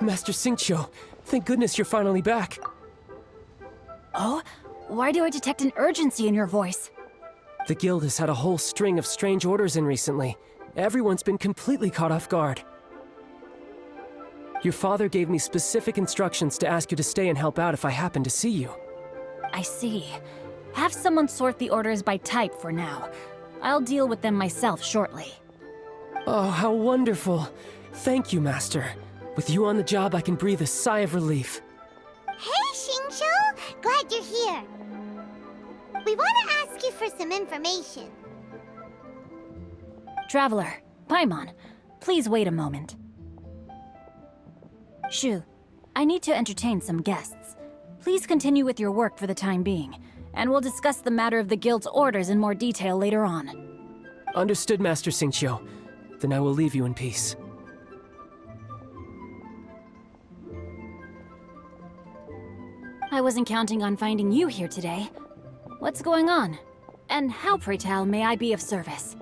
Master Xingqiu, thank goodness you're finally back. Oh? Why do I detect an urgency in your voice? The guild has had a whole string of strange orders in recently. Everyone's been completely caught off guard. Your father gave me specific instructions to ask you to stay and help out if I happen to see you. I see. Have someone sort the orders by type for now. I'll deal with them myself shortly. Oh, how wonderful. Thank you, Master. With you on the job, I can breathe a sigh of relief. Hey, Xingqiu! Glad you're here. We want to ask you for some information. Traveler, Paimon, please wait a moment. Shu, I need to entertain some guests. Please continue with your work for the time being, and we'll discuss the matter of the guild's orders in more detail later on. Understood, Master Xingqiu. Then I will leave you in peace. I wasn't counting on finding you here today. What's going on? And how, pray tell, may I be of service?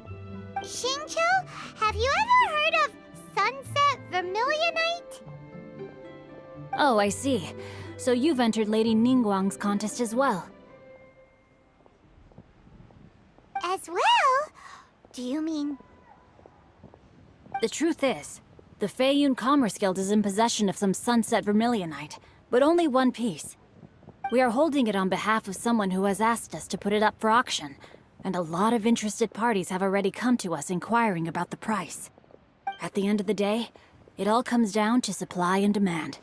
Xingqiu, have you ever heard of Sunset Vermilionite? Oh, I see. So you've entered Lady Ningguang's contest as well. As well? Do you mean... The truth is, the Feiyun Commerce Guild is in possession of some Sunset Vermilionite, but only one piece. We are holding it on behalf of someone who has asked us to put it up for auction, and a lot of interested parties have already come to us inquiring about the price. At the end of the day, it all comes down to supply and demand.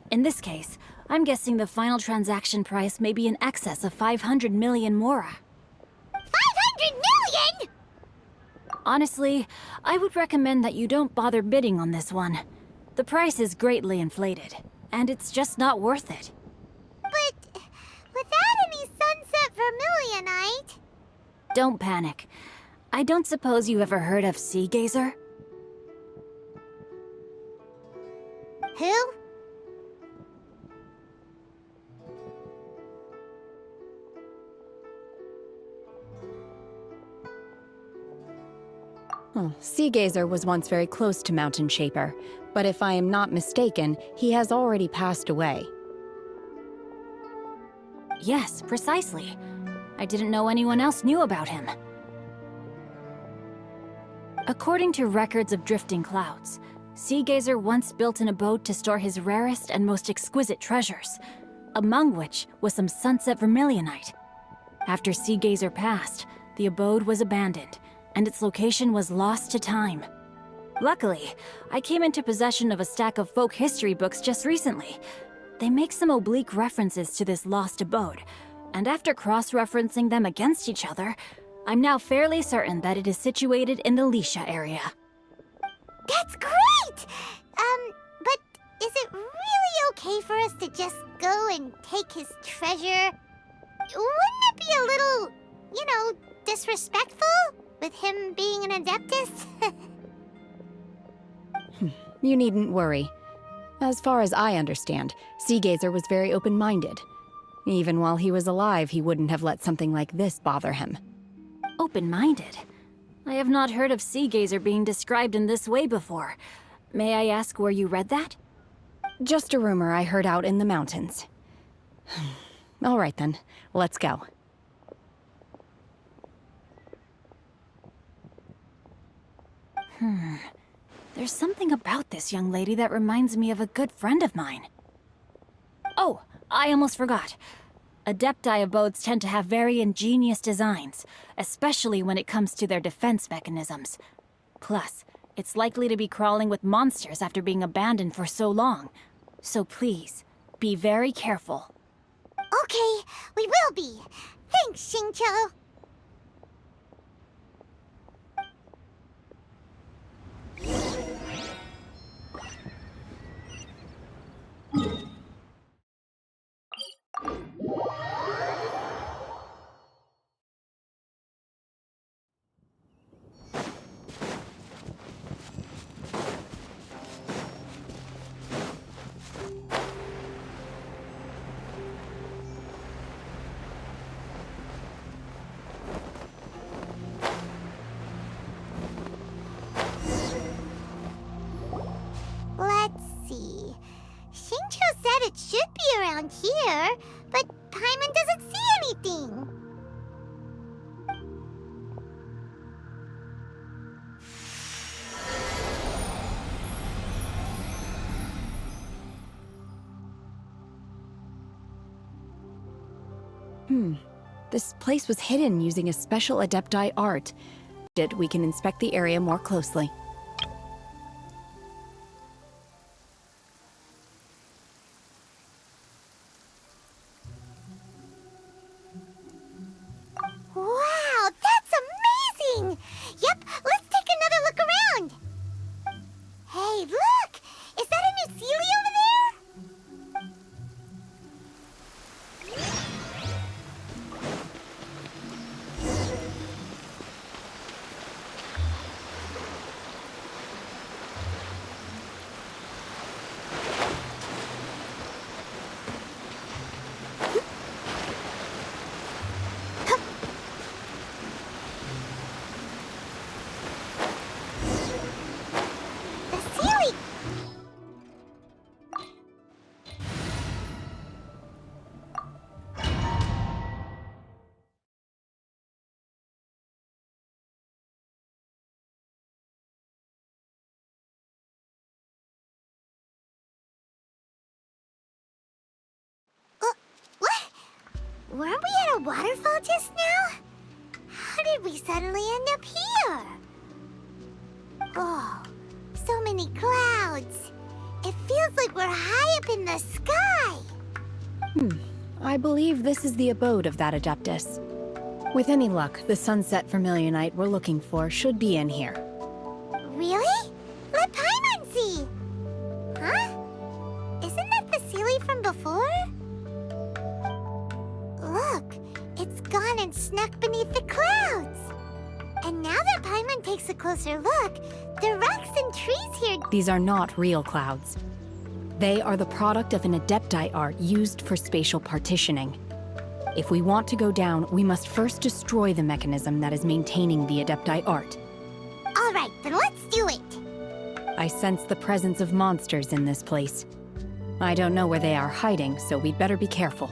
In this case, I'm guessing the final transaction price may be in excess of 500 million mora. 500 million?! Honestly, I would recommend that you don't bother bidding on this one. The price is greatly inflated, and it's just not worth it. But without any Sunset Vermilionite... Don't panic. I don't suppose you ever heard of Sea Gazer? Who? Sea Gazer was once very close to Mountain Shaper, but if I am not mistaken, he has already passed away. Yes, precisely. I didn't know anyone else knew about him. According to records of drifting clouds, Sea Gazer once built an abode to store his rarest and most exquisite treasures, among which was some Sunset Vermilionite. After Sea Gazer passed, the abode was abandoned, and its location was lost to time. Luckily, I came into possession of a stack of folk history books just recently. They make some oblique references to this lost abode, and after cross-referencing them against each other, I'm now fairly certain that it is situated in the Lisha area. That's great! But is it really okay for us to just go and take his treasure? Wouldn't it be a little, disrespectful? With him being an Adeptus? You needn't worry. As far as I understand, Sea Gazer was very open-minded. Even while he was alive, he wouldn't have let something like this bother him. Open-minded? I have not heard of Sea Gazer being described in this way before. May I ask where you read that? Just a rumor I heard out in the mountains. All right then, let's go. There's something about this young lady that reminds me of a good friend of mine. Oh, I almost forgot. Adepti abodes tend to have very ingenious designs, especially when it comes to their defense mechanisms. Plus, it's likely to be crawling with monsters after being abandoned for so long. So please, be very careful. Okay, we will be. Thanks, Xingqiu. it should be around here, but Paimon doesn't see anything. This place was hidden using a special Adepti art. We can inspect the area more closely. Wow, that's amazing! Yep, let's take another look around. Hey, look! Is that a new Sealy over there? The Sealy! What? Weren't we at a waterfall just now? How did we suddenly end up here? Oh, so many clouds. It feels like we're high up in the sky. I believe this is the abode of that Adeptus. With any luck, the sunset vermilionite we're looking for should be in here. Really? Let Paimon see. Huh? Isn't that the Sealy from before? Look, it's gone and snuck beneath the clouds. And now that Paimon takes a closer look, the rocks and trees here... These are not real clouds. They are the product of an Adepti art used for spatial partitioning. If we want to go down, we must first destroy the mechanism that is maintaining the Adepti art. All right, then let's do it. I sense the presence of monsters in this place. I don't know where they are hiding, so we'd better be careful.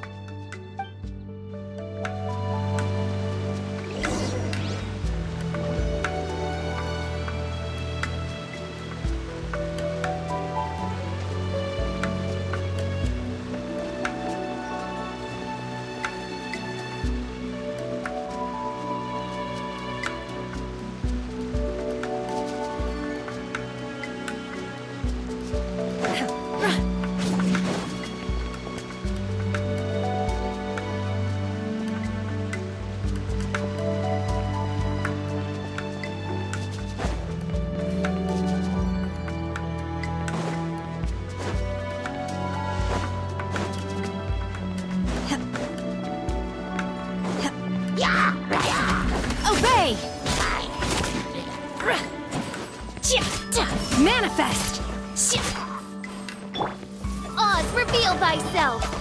Obey! Manifest! Oz, reveal thyself!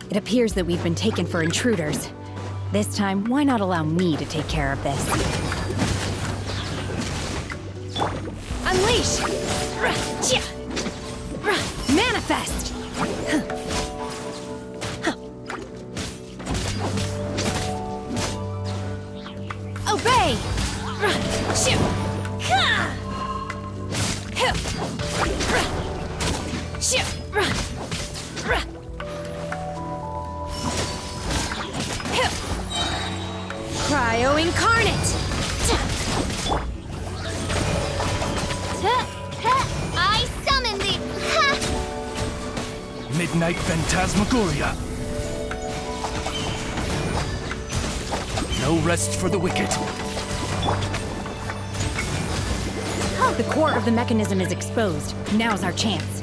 It appears that we've been taken for intruders. This time, why not allow me to take care of this? Unleash! Manifest! Obey! Cryo Incarnate! I summon thee! Midnight Phantasmagoria. No rest for the wicked. The core of the mechanism is exposed. Now's our chance.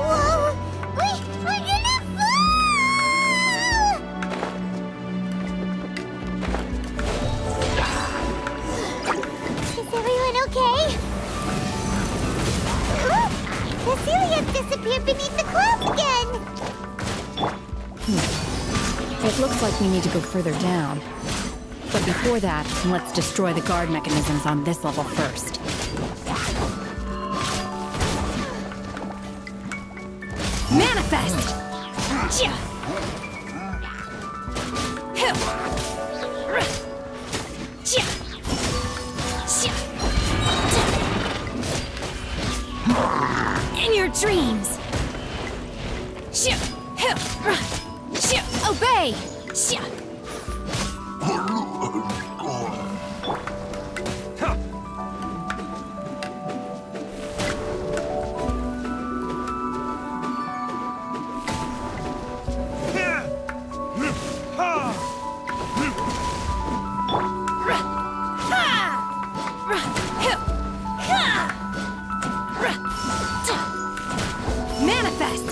Whoa! We're gonna fall! Is everyone okay? The Celia disappeared beneath the clouds again! It looks like we need to go further down. But before that, let's destroy the guard mechanisms on this level first. Manifest! In your dreams! Obey! Manifest!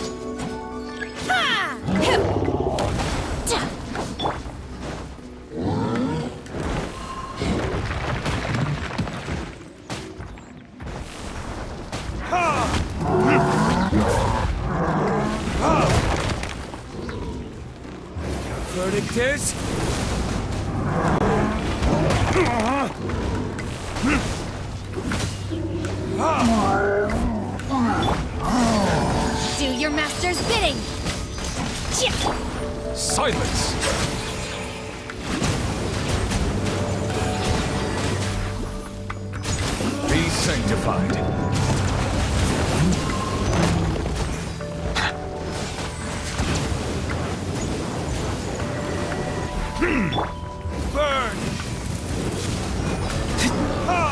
Verdict is... Do your master's bidding! Silence! Be sanctified. Burn! Ha!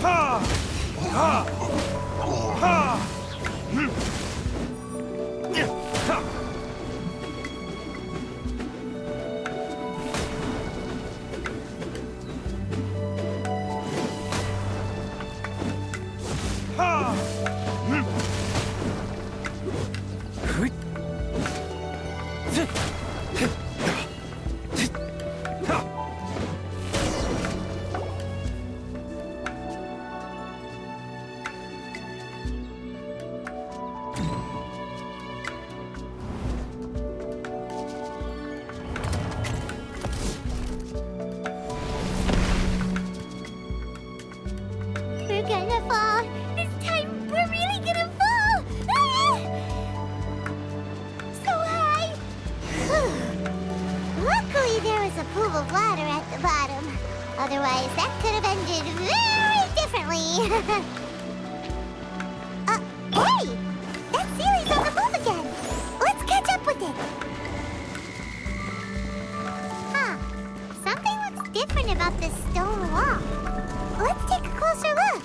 Ha! Ha! Ha! We're gonna fall! This time, we're really gonna fall! Ah! So high! Luckily, there was a pool of water at the bottom. Otherwise, that could have ended very differently. Hey! That Sealy's on the move again! Let's catch up with it! Huh. Something looks different about this stone wall. Let's take a closer look.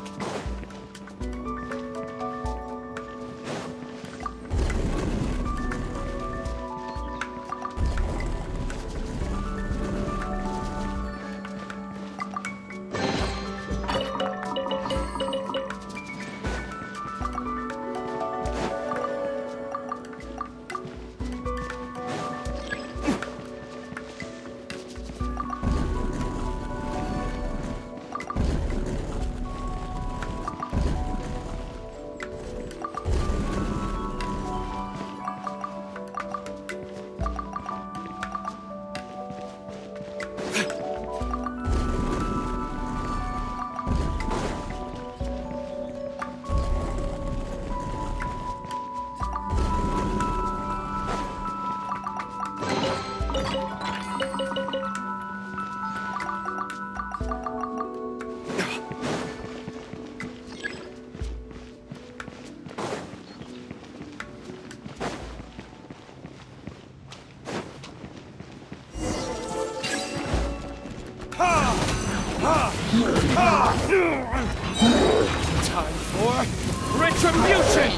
Retribution!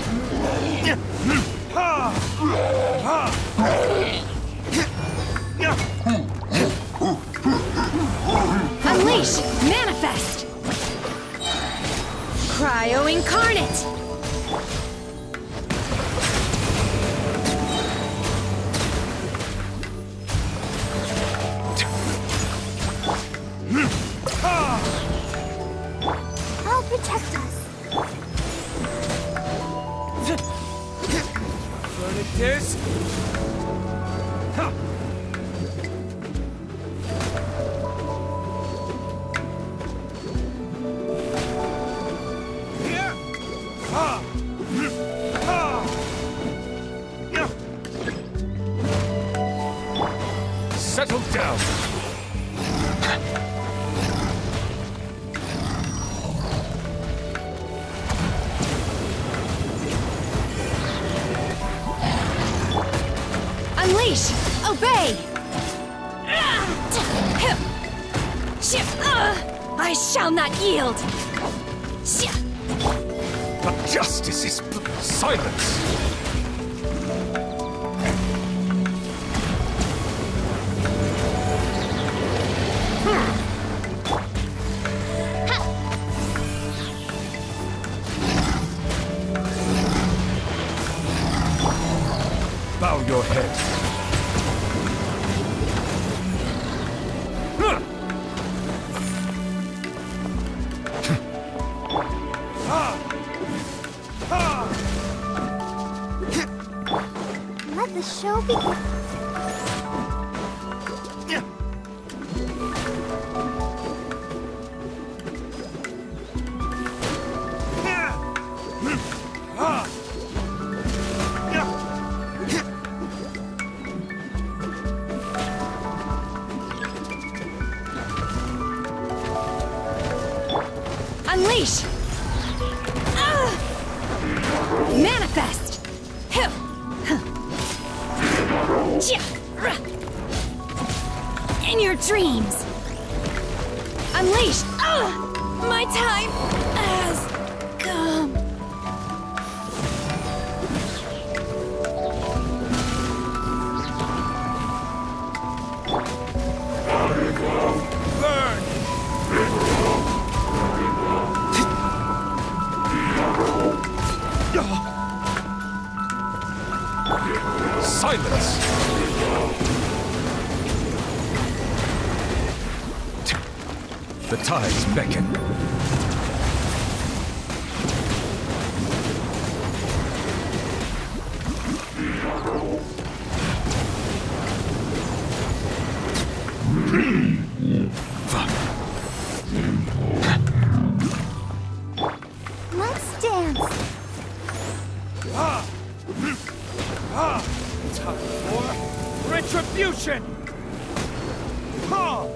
Ha! Ha! Unleash! Manifest! Cryo Incarnate! I'll protect us. Verdict is... Ha! Here! Ha! Ha! Yeah! Settle down! Unleash! Obey! I shall not yield! But justice is silence! Bow your head. Let the show begin. Unleash! Manifest! In your dreams! Unleash! My time has come! Burn! Silence! The tides beckon. Let's dance. Time for retribution! Ha!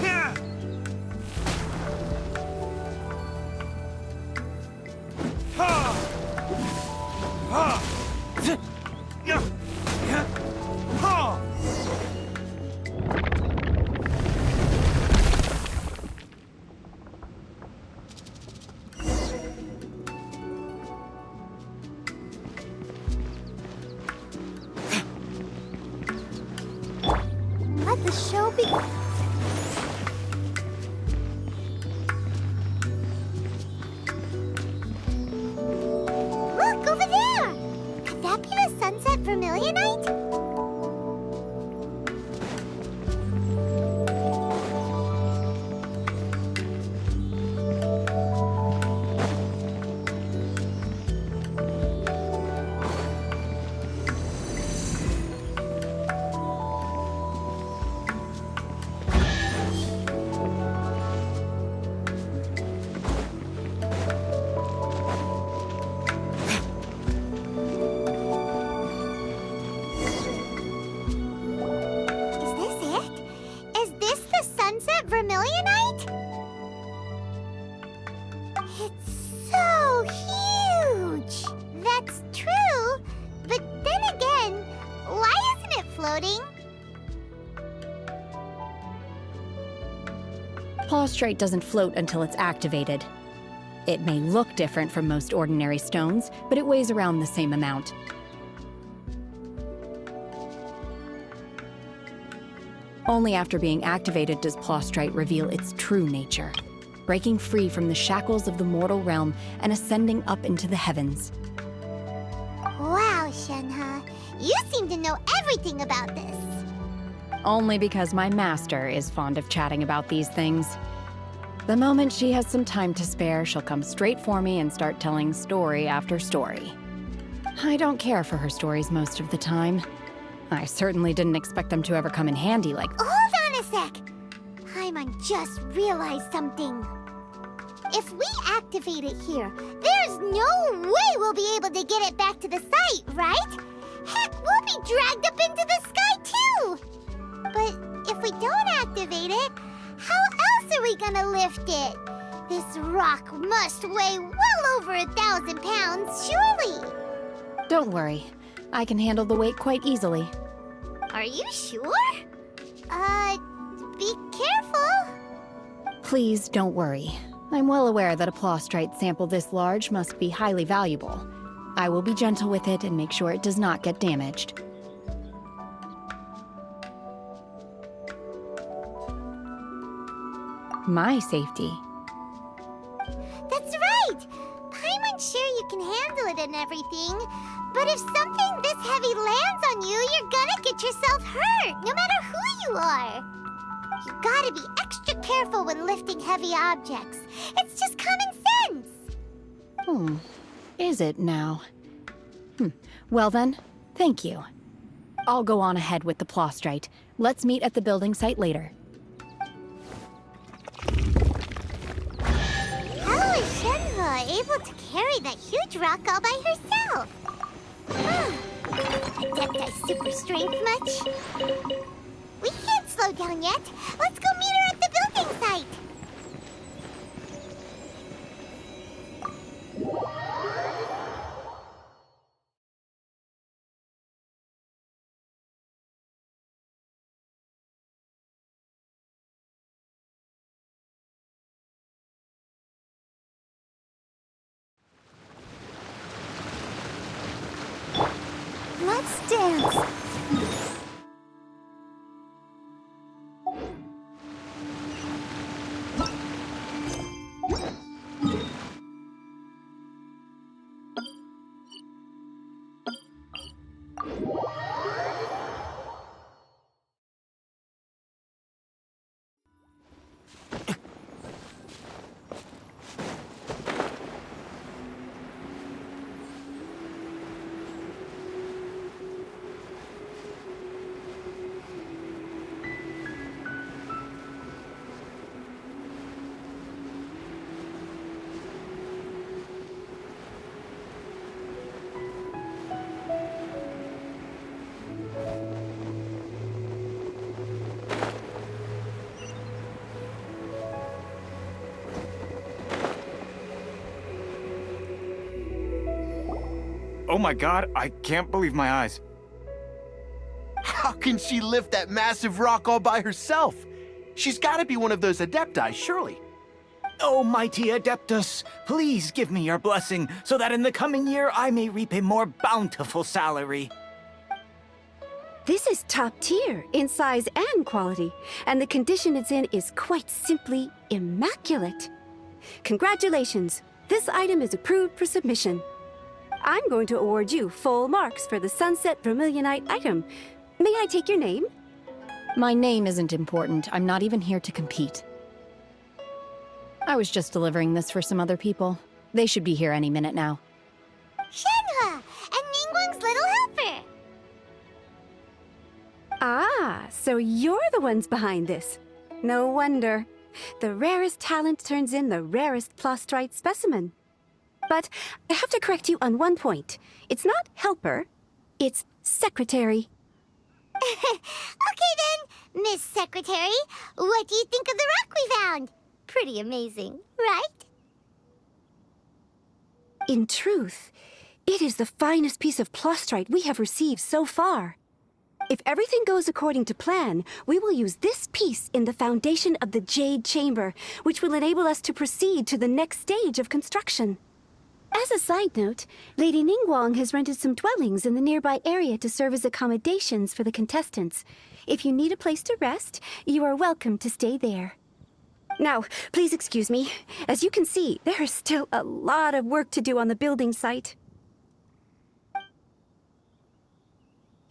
Yeah! Ha! Ha! Yeah! Yeah! Ha! Let the show begin. Look, over there! Could that be the Sunset Vermilionite? Vermilionite? It's so huge! That's true, but then again, why isn't it floating? Plaustrite doesn't float until it's activated. It may look different from most ordinary stones, but it weighs around the same amount. Only after being activated does Plaustrite reveal its true nature, breaking free from the shackles of the mortal realm and ascending up into the heavens. Wow, SHENHE. You seem to know everything about this. Only because my master is fond of chatting about these things. The moment she has some time to spare, she'll come straight for me and start telling story after story. I don't care for her stories most of the time. I certainly didn't expect them to ever come in handy like— Hold on a sec! Paimon just realized something. If we activate it here, there's no way we'll be able to get it back to the site, right? Heck, we'll be dragged up into the sky too! But if we don't activate it, how else are we gonna lift it? This rock must weigh well over 1,000 pounds, surely! Don't worry, I can handle the weight quite easily. Are you sure? Be careful! Please don't worry. I'm well aware that a Plaustrite sample this large must be highly valuable. I will be gentle with it and make sure it does not get damaged. My safety. That's right! Paimon's sure you can handle it and everything, but if something this heavy lands on you, you're gonna get yourself hurt, no matter who you are. You gotta be extra careful when lifting heavy objects. It's just common sense. Is it now? Well then, thank you. I'll go on ahead with the Plaustrite. Let's meet at the building site later. How is SHENHE able to carry that huge rock all by herself? Adepti super strength much? We can't slow down yet. Let's go meet her at the building site. Let's dance. Oh my god, I can't believe my eyes. How can she lift that massive rock all by herself? She's gotta be one of those Adepti, surely. O mighty Adeptus, please give me your blessing so that in the coming year I may reap a more bountiful salary. This is top tier in size and quality, and the condition it's in is quite simply immaculate. Congratulations! This item is approved for submission. I'm going to award you full marks for the Sunset Vermilionite item. May I take your name? My name isn't important. I'm not even here to compete. I was just delivering this for some other people. They should be here any minute now. SHENHE and Ningguang's little helper. Ah, so you're the ones behind this. No wonder. The rarest talent turns in the rarest Plaustrite specimen. But I have to correct you on one point. It's not helper, it's secretary. Okay then, Miss Secretary, what do you think of the rock we found? Pretty amazing, right? In truth, it is the finest piece of Plaustrite we have received so far. If everything goes according to plan, we will use this piece in the foundation of the Jade Chamber, which will enable us to proceed to the next stage of construction. As a side note, Lady Ningguang has rented some dwellings in the nearby area to serve as accommodations for the contestants. If you need a place to rest, you are welcome to stay there. Now, please excuse me. As you can see, there is still a lot of work to do on the building site.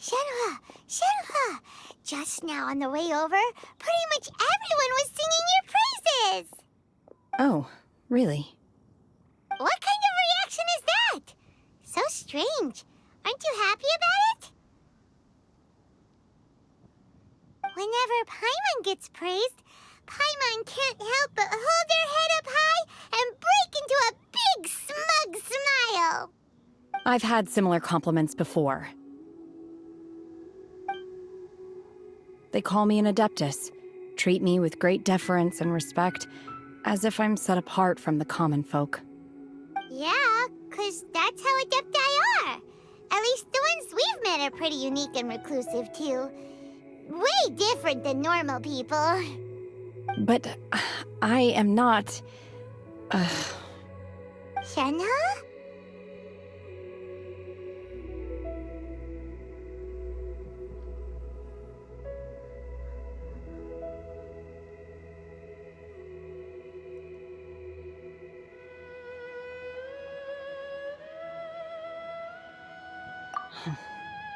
Shenhe! Shenhe! Just now on the way over, pretty much everyone was singing your praises! Oh, really? What kind of reaction is that? So strange. Aren't you happy about it? Whenever Paimon gets praised, Paimon can't help but hold her head up high and break into a big smug smile. I've had similar compliments before. They call me an adeptus, treat me with great deference and respect, as if I'm set apart from the common folk. Yeah, 'cause that's how adepti are. At least the ones we've met are pretty unique and reclusive, too. Way different than normal people. But I am not... Shenhe?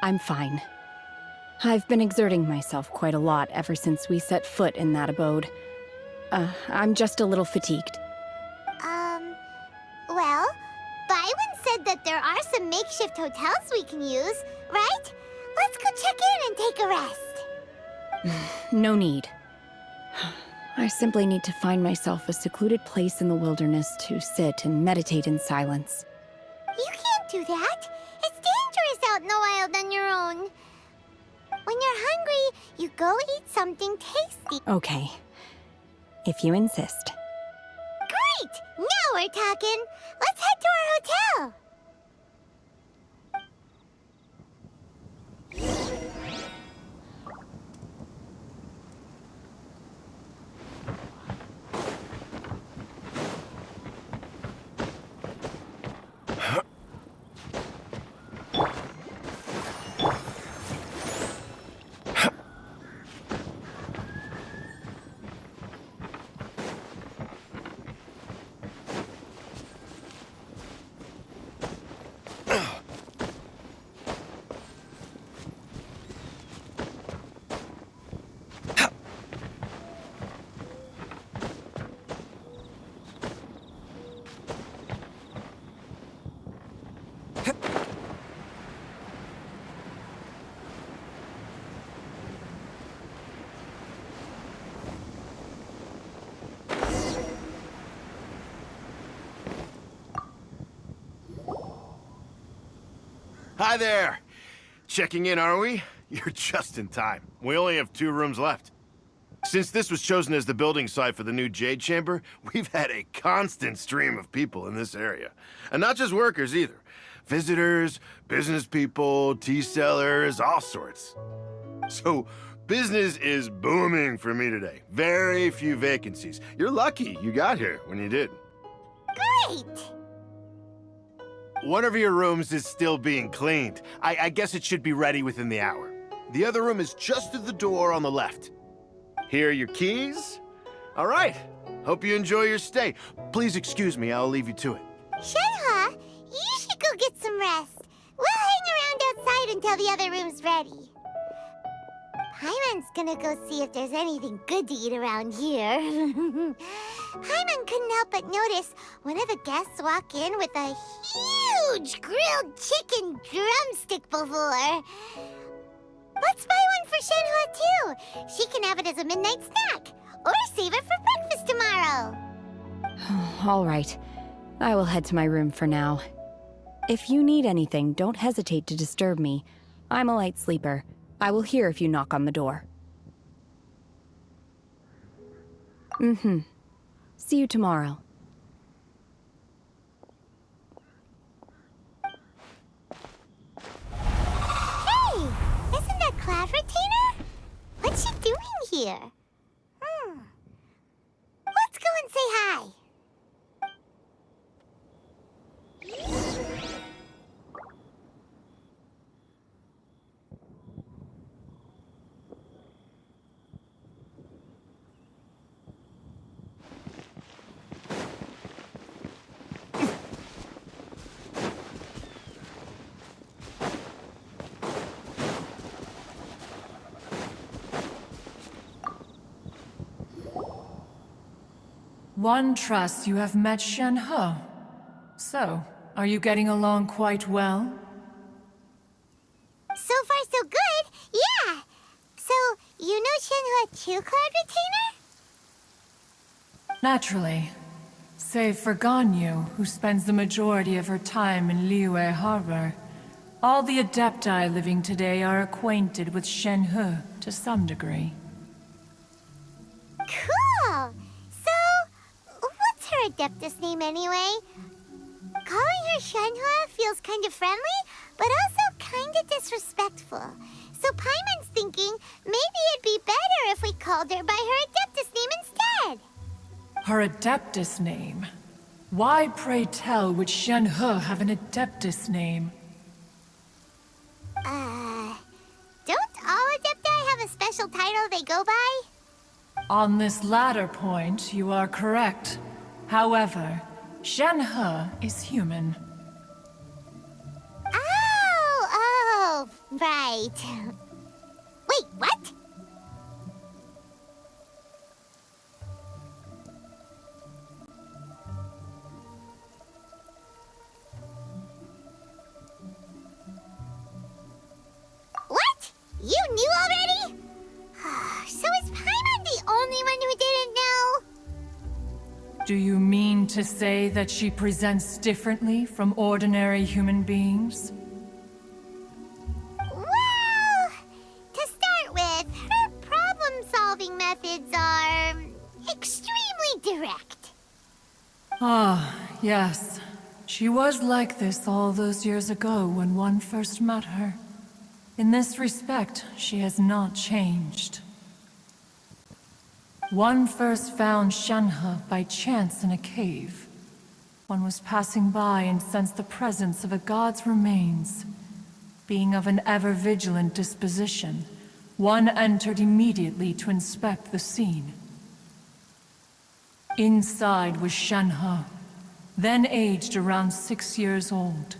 I'm fine. I've been exerting myself quite a lot ever since we set foot in that abode. I'm just a little fatigued. Well, Byron said that there are some makeshift hotels we can use, right? Let's go check in and take a rest. No need. I simply need to find myself a secluded place in the wilderness to sit and meditate in silence. You can't do that. It's dangerous out in the wild on your own. When you're hungry, you go eat something tasty. Okay. If you insist. Great! Now we're talking. Let's head to our hotel. Hi there! Checking in, are we? You're just in time. We only have 2 rooms left. Since this was chosen as the building site for the new Jade Chamber, we've had a constant stream of people in this area. And not just workers, either. Visitors, business people, tea sellers, all sorts. So, business is booming for me today. Very few vacancies. You're lucky you got here when you did. Great! One of your rooms is still being cleaned. I guess it should be ready within the hour. The other room is just through the door on the left. Here are your keys. All right. Hope you enjoy your stay. Please excuse me, I'll leave you to it. Shenhe, you should go get some rest. We'll hang around outside until the other room's ready. Paimon's gonna go see if there's anything good to eat around here. Paimon couldn't help but notice one of the guests walk in with a huge grilled chicken drumstick before. Let's buy one for Shenhe too. She can have it as a midnight snack, or save it for breakfast tomorrow. All right. I will head to my room for now. If you need anything, don't hesitate to disturb me. I'm a light sleeper. I will hear if you knock on the door. See you tomorrow. Hey! Isn't that Claverin's One trusts you have met SHENHE. So, are you getting along quite well? So far, so good. Yeah. So, you know SHENHE too, Cloud Retainer? Naturally. Save for Ganyu, who spends the majority of her time in Liyue Harbor. All the Adepti living today are acquainted with SHENHE to some degree. Cool. So, what's her Adeptus name anyway? Calling her SHENHE feels kind of friendly, but also kind of disrespectful. So Paimon's thinking maybe it'd be better if we called her by her Adeptus name instead. Her Adeptus name? Why, pray tell, would SHENHE have an Adeptus name? Don't all Adepti have a special title they go by? On this latter point, you are correct. However, SHENHE is human. Oh, right. Wait, what? What? You knew already? So is Paimon the only one who didn't know? Do you mean to say that she presents differently from ordinary human beings? Well, to start with, her problem-solving methods are extremely direct. Ah, yes. She was like this all those years ago when one first met her. In this respect, she has not changed. One first found SHENHE by chance in a cave. One was passing by and sensed the presence of a god's remains. Being of an ever-vigilant disposition, one entered immediately to inspect the scene. Inside was SHENHE, then aged around 6 years old.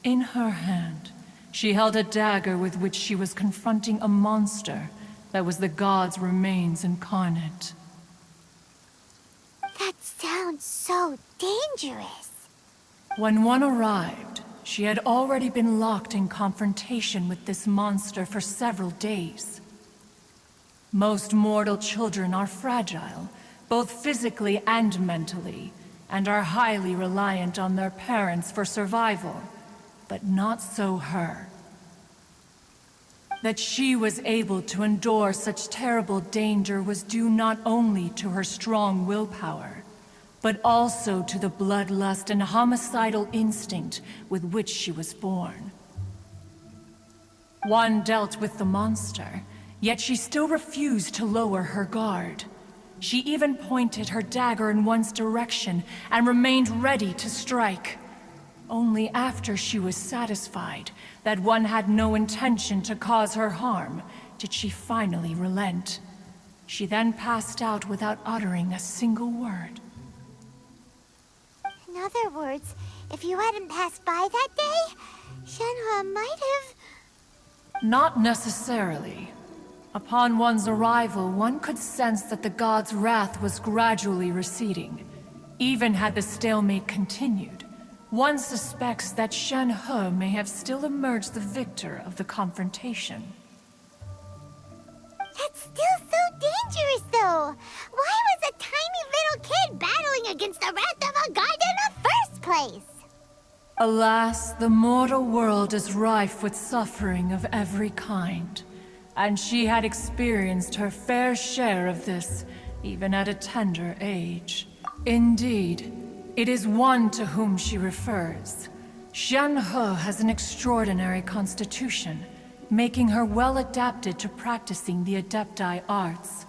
In her hand, she held a dagger with which she was confronting a monster that was the god's remains incarnate. That sounds so dangerous. When one arrived, she had already been locked in confrontation with this monster for several days. Most mortal children are fragile, both physically and mentally, and are highly reliant on their parents for survival. But not so her. That she was able to endure such terrible danger was due not only to her strong willpower, but also to the bloodlust and homicidal instinct with which she was born. One dealt with the monster, yet she still refused to lower her guard. She even pointed her dagger in one's direction and remained ready to strike. Only after she was satisfied that one had no intention to cause her harm did she finally relent. She then passed out without uttering a single word. In other words, if you hadn't passed by that day, SHENHE might have... Not necessarily. Upon one's arrival, one could sense that the god's wrath was gradually receding. Even had the stalemate continued, one suspects that SHENHE may have still emerged the victor of the confrontation. That's still so dangerous, though. Why was a tiny little kid battling against the wrath of a god in the first place? Alas, the mortal world is rife with suffering of every kind. And she had experienced her fair share of this, even at a tender age. Indeed, it is one to whom she refers. SHENHE has an extraordinary constitution, making her well adapted to practicing the Adepti arts.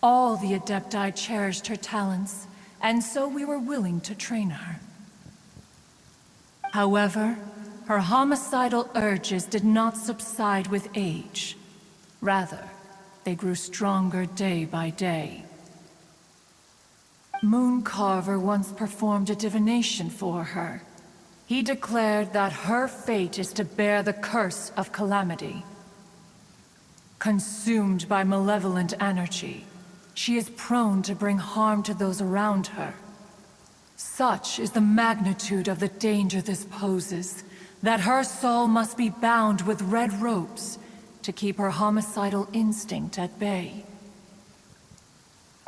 All the Adepti cherished her talents, and so we were willing to train her. However, her homicidal urges did not subside with age. Rather, they grew stronger day by day. Mooncarver once performed a divination for her. He declared that her fate is to bear the curse of calamity. Consumed by malevolent energy, she is prone to bring harm to those around her. Such is the magnitude of the danger this poses, that her soul must be bound with red ropes to keep her homicidal instinct at bay.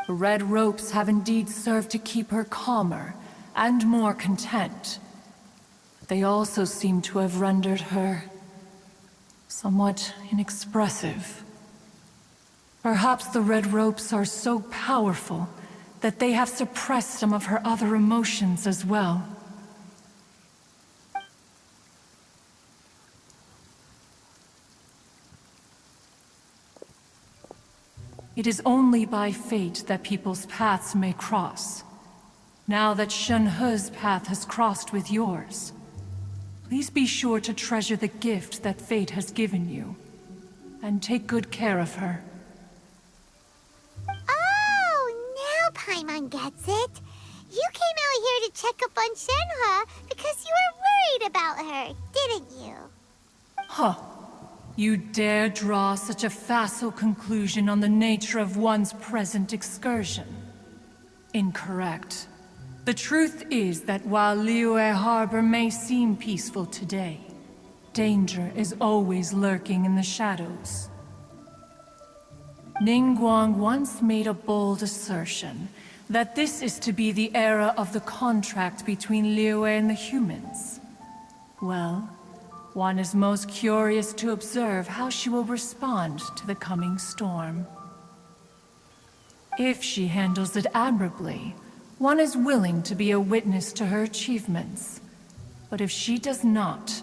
The red ropes have indeed served to keep her calmer and more content. They also seem to have rendered her somewhat inexpressive. Perhaps the red ropes are so powerful that they have suppressed some of her other emotions as well. It is only by fate that people's paths may cross. Now that SHENHE's path has crossed with yours, please be sure to treasure the gift that fate has given you, and take good care of her. Oh, now Paimon gets it. You came out here to check up on SHENHE because you were worried about her, didn't you? Huh. You dare draw such a facile conclusion on the nature of one's present excursion? Incorrect. The truth is that while Liyue Harbor may seem peaceful today, danger is always lurking in the shadows. Ningguang once made a bold assertion that this is to be the era of the contract between Liyue and the humans. Well, one is most curious to observe how she will respond to the coming storm. If she handles it admirably, one is willing to be a witness to her achievements. But if she does not,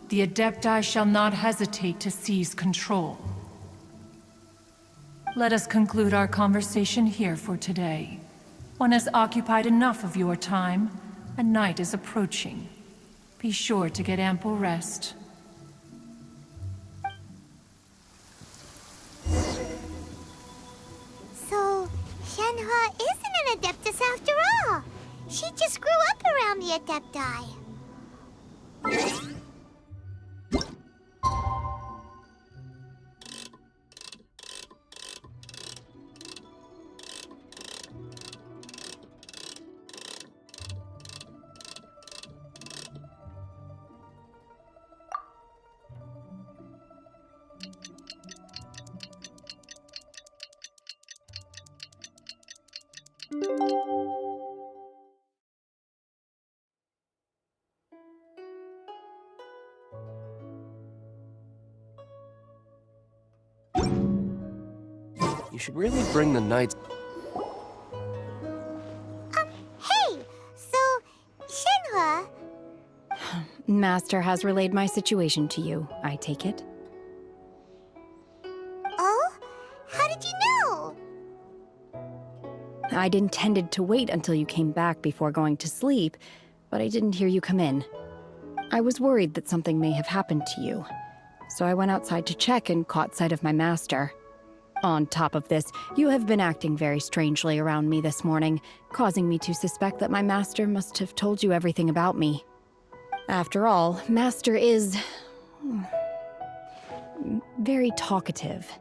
the Adepti shall not hesitate to seize control. Let us conclude our conversation here for today. One has occupied enough of your time, and night is approaching. Be sure to get ample rest. So, SHENHE isn't an Adeptus after all. She just grew up around the Adepti. You should really bring the knights. Hey! So, SHENHE... Master has relayed my situation to you, I take it. Oh? How did you know? I'd intended to wait until you came back before going to sleep, but I didn't hear you come in. I was worried that something may have happened to you, so I went outside to check and caught sight of my master. On top of this, you have been acting very strangely around me this morning, causing me to suspect that my master must have told you everything about me. After all, Master is... very talkative.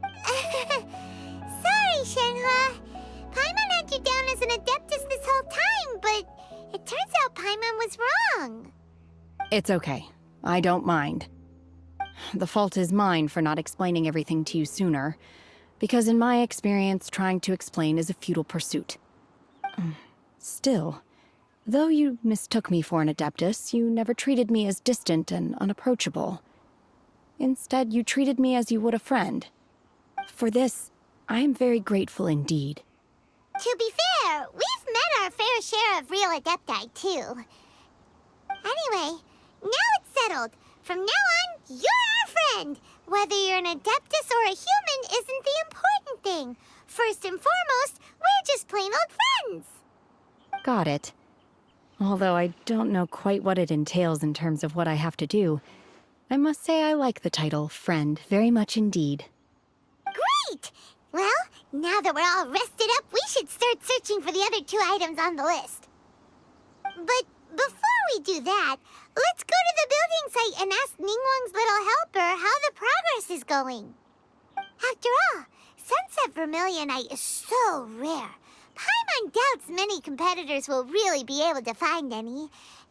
Sorry, SHENHE. Paimon had you down as an Adeptus this whole time, but it turns out Paimon was wrong. It's okay. I don't mind. The fault is mine for not explaining everything to you sooner, because in my experience, trying to explain is a futile pursuit. Still, though you mistook me for an Adeptus, you never treated me as distant and unapproachable. Instead, you treated me as you would a friend. For this, I am very grateful indeed. To be fair, we've met our fair share of real Adepti, too. Anyway, now it's settled. From now on, you're our friend. Whether you're an Adeptus or a human isn't the important thing. First and foremost, we're just plain old friends. Got it. Although I don't know quite what it entails in terms of what I have to do, I must say I like the title friend very much indeed. Great! Well, now that we're all rested up, we should start searching for the other 2 items on the list. But before we do that, let's go to the building site and ask Ningguang's little helper how the progress is going. After all, Sunset Vermilionite is so rare. Paimon doubts many competitors will really be able to find any.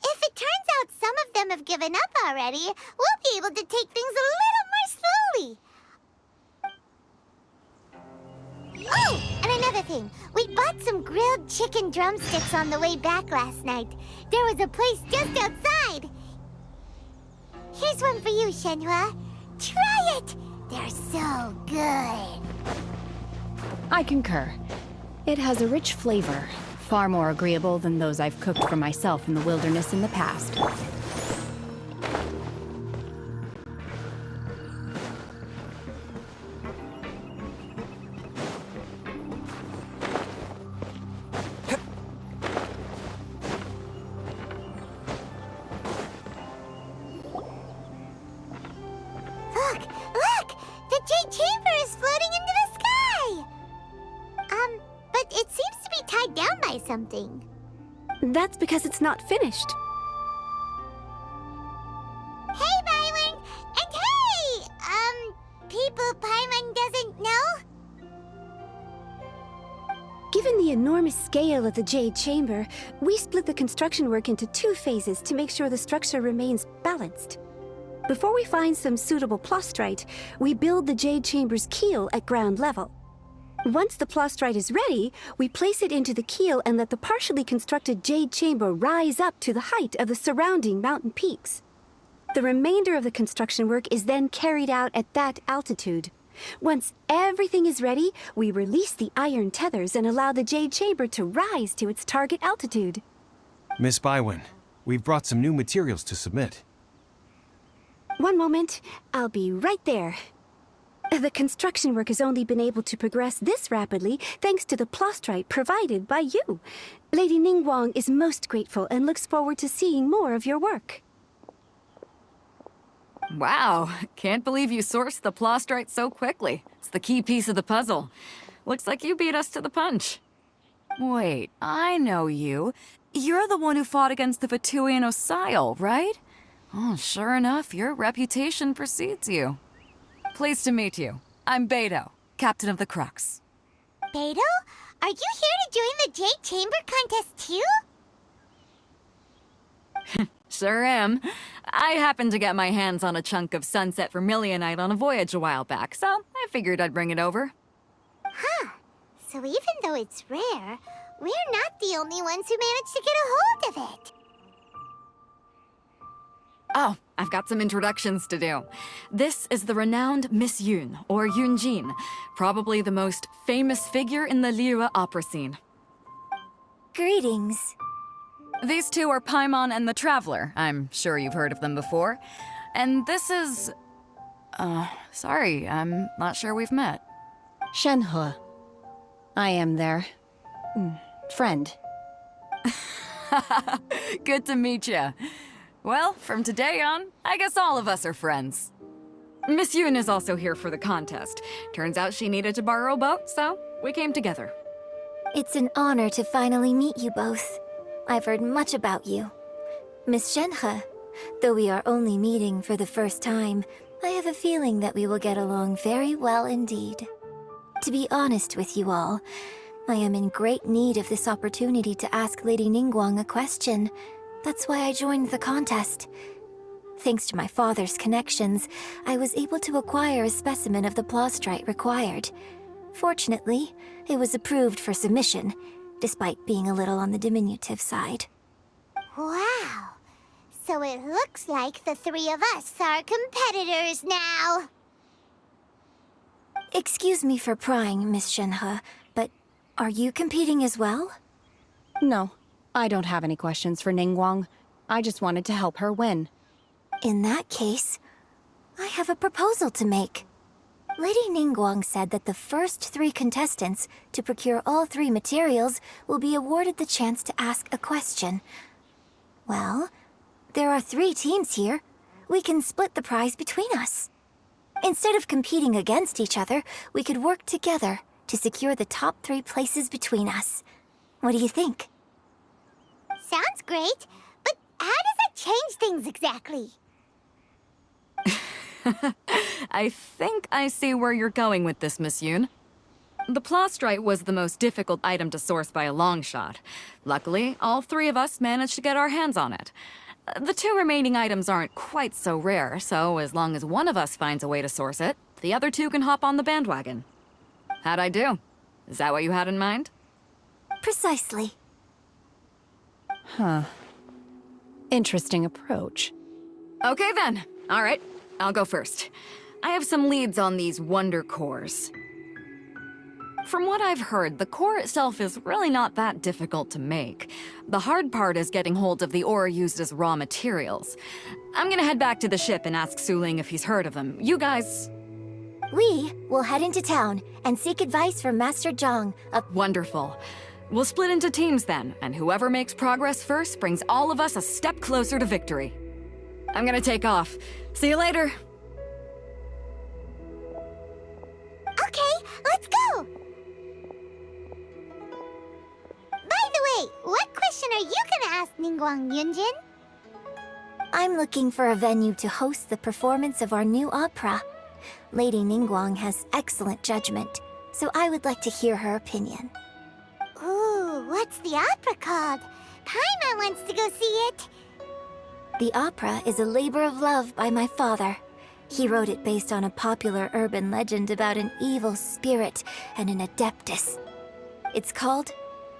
If it turns out some of them have given up already, we'll be able to take things a little more slowly. Oh, and another thing. We bought some grilled chicken drumsticks on the way back last night. There was a place just outside. Here's one for you, Shenhue. Try it! They're so good. I concur. It has a rich flavor, far more agreeable than those I've cooked for myself in the wilderness in the past. Look! The Jade Chamber is floating into the sky! But it seems to be tied down by something. That's because it's not finished. Hey, Byron! And hey! People Paimon doesn't know? Given the enormous scale of the Jade Chamber, we split the construction work into 2 phases to make sure the structure remains balanced. Before we find some suitable plastrite, we build the Jade Chamber's keel at ground level. Once the plastrite is ready, we place it into the keel and let the partially constructed Jade Chamber rise up to the height of the surrounding mountain peaks. The remainder of the construction work is then carried out at that altitude. Once everything is ready, we release the iron tethers and allow the Jade Chamber to rise to its target altitude. Miss Bywin, we've brought some new materials to submit. One moment, I'll be right there. The construction work has only been able to progress this rapidly thanks to the plastrite provided by you. Lady Ningguang is most grateful and looks forward to seeing more of your work. Wow, can't believe you sourced the plastrite so quickly. It's the key piece of the puzzle. Looks like you beat us to the punch. Wait, I know you. You're the one who fought against the Vatuian Osile, right? Oh, sure enough, your reputation precedes you. Pleased to meet you. I'm Beto, captain of the Crux. Beto? Are you here to join the Jade Chamber contest too? Sure am. I happened to get my hands on a chunk of Sunset Vermilionite on a voyage a while back, so I figured I'd bring it over. Huh. So even though it's rare, we're not the only ones who managed to get a hold of it. Oh, I've got some introductions to do. This is the renowned Miss Yun, or Yunjin, probably the most famous figure in the Liyue opera scene. Greetings. These two are Paimon and the Traveler. I'm sure you've heard of them before. And this is... sorry, I'm not sure we've met. SHENHE. I am their... friend. Good to meet you. Well, from today on, I guess all of us are friends. Miss Yun is also here for the contest. Turns out she needed to borrow a boat, so we came together. It's an honor to finally meet you both. I've heard much about you. Miss Shenhe, though we are only meeting for the first time, I have a feeling that we will get along very well indeed. To be honest with you all, I am in great need of this opportunity to ask Lady Ningguang a question. That's why I joined the contest. Thanks to my father's connections, I was able to acquire a specimen of the plastrite required. Fortunately, it was approved for submission, despite being a little on the diminutive side. Wow! So it looks like the 3 of us are competitors now! Excuse me for prying, Miss Shenhe, but are you competing as well? No, I don't have any questions for Ningguang. I just wanted to help her win. In that case, I have a proposal to make. Lady Ningguang said that the first 3 contestants to procure all 3 materials will be awarded the chance to ask a question. Well, there are 3 teams here. We can split the prize between us. Instead of competing against each other, we could work together to secure the top 3 places between us. What do you think? Sounds great, but how does that change things exactly? I think I see where you're going with this, Miss Yun. The plastrite was the most difficult item to source by a long shot. Luckily, all three of us managed to get our hands on it. The two remaining items aren't quite so rare, so as long as one of us finds a way to source it, the other two can hop on the bandwagon. How'd I do? Is that what you had in mind? Precisely. Huh. Interesting approach. Okay then. All right, I'll go first. I have some leads on these wonder cores. From what I've heard, the core itself is really not that difficult to make. The hard part is getting hold of the ore used as raw materials. I'm gonna head back to the ship and ask Suling if he's heard of them. You guys... We will head into town and seek advice from Master Zhang. Wonderful. We'll split into teams then, and whoever makes progress first brings all of us a step closer to victory. I'm gonna take off. See you later. Okay, let's go! By the way, what question are you gonna ask Ningguang, Yunjin? I'm looking for a venue to host the performance of our new opera. Lady Ningguang has excellent judgment, so I would like to hear her opinion. Ooh, what's the opera called? Paimon wants to go see it. The opera is a labor of love by my father. He wrote it based on a popular urban legend about an evil spirit and an adeptus. It's called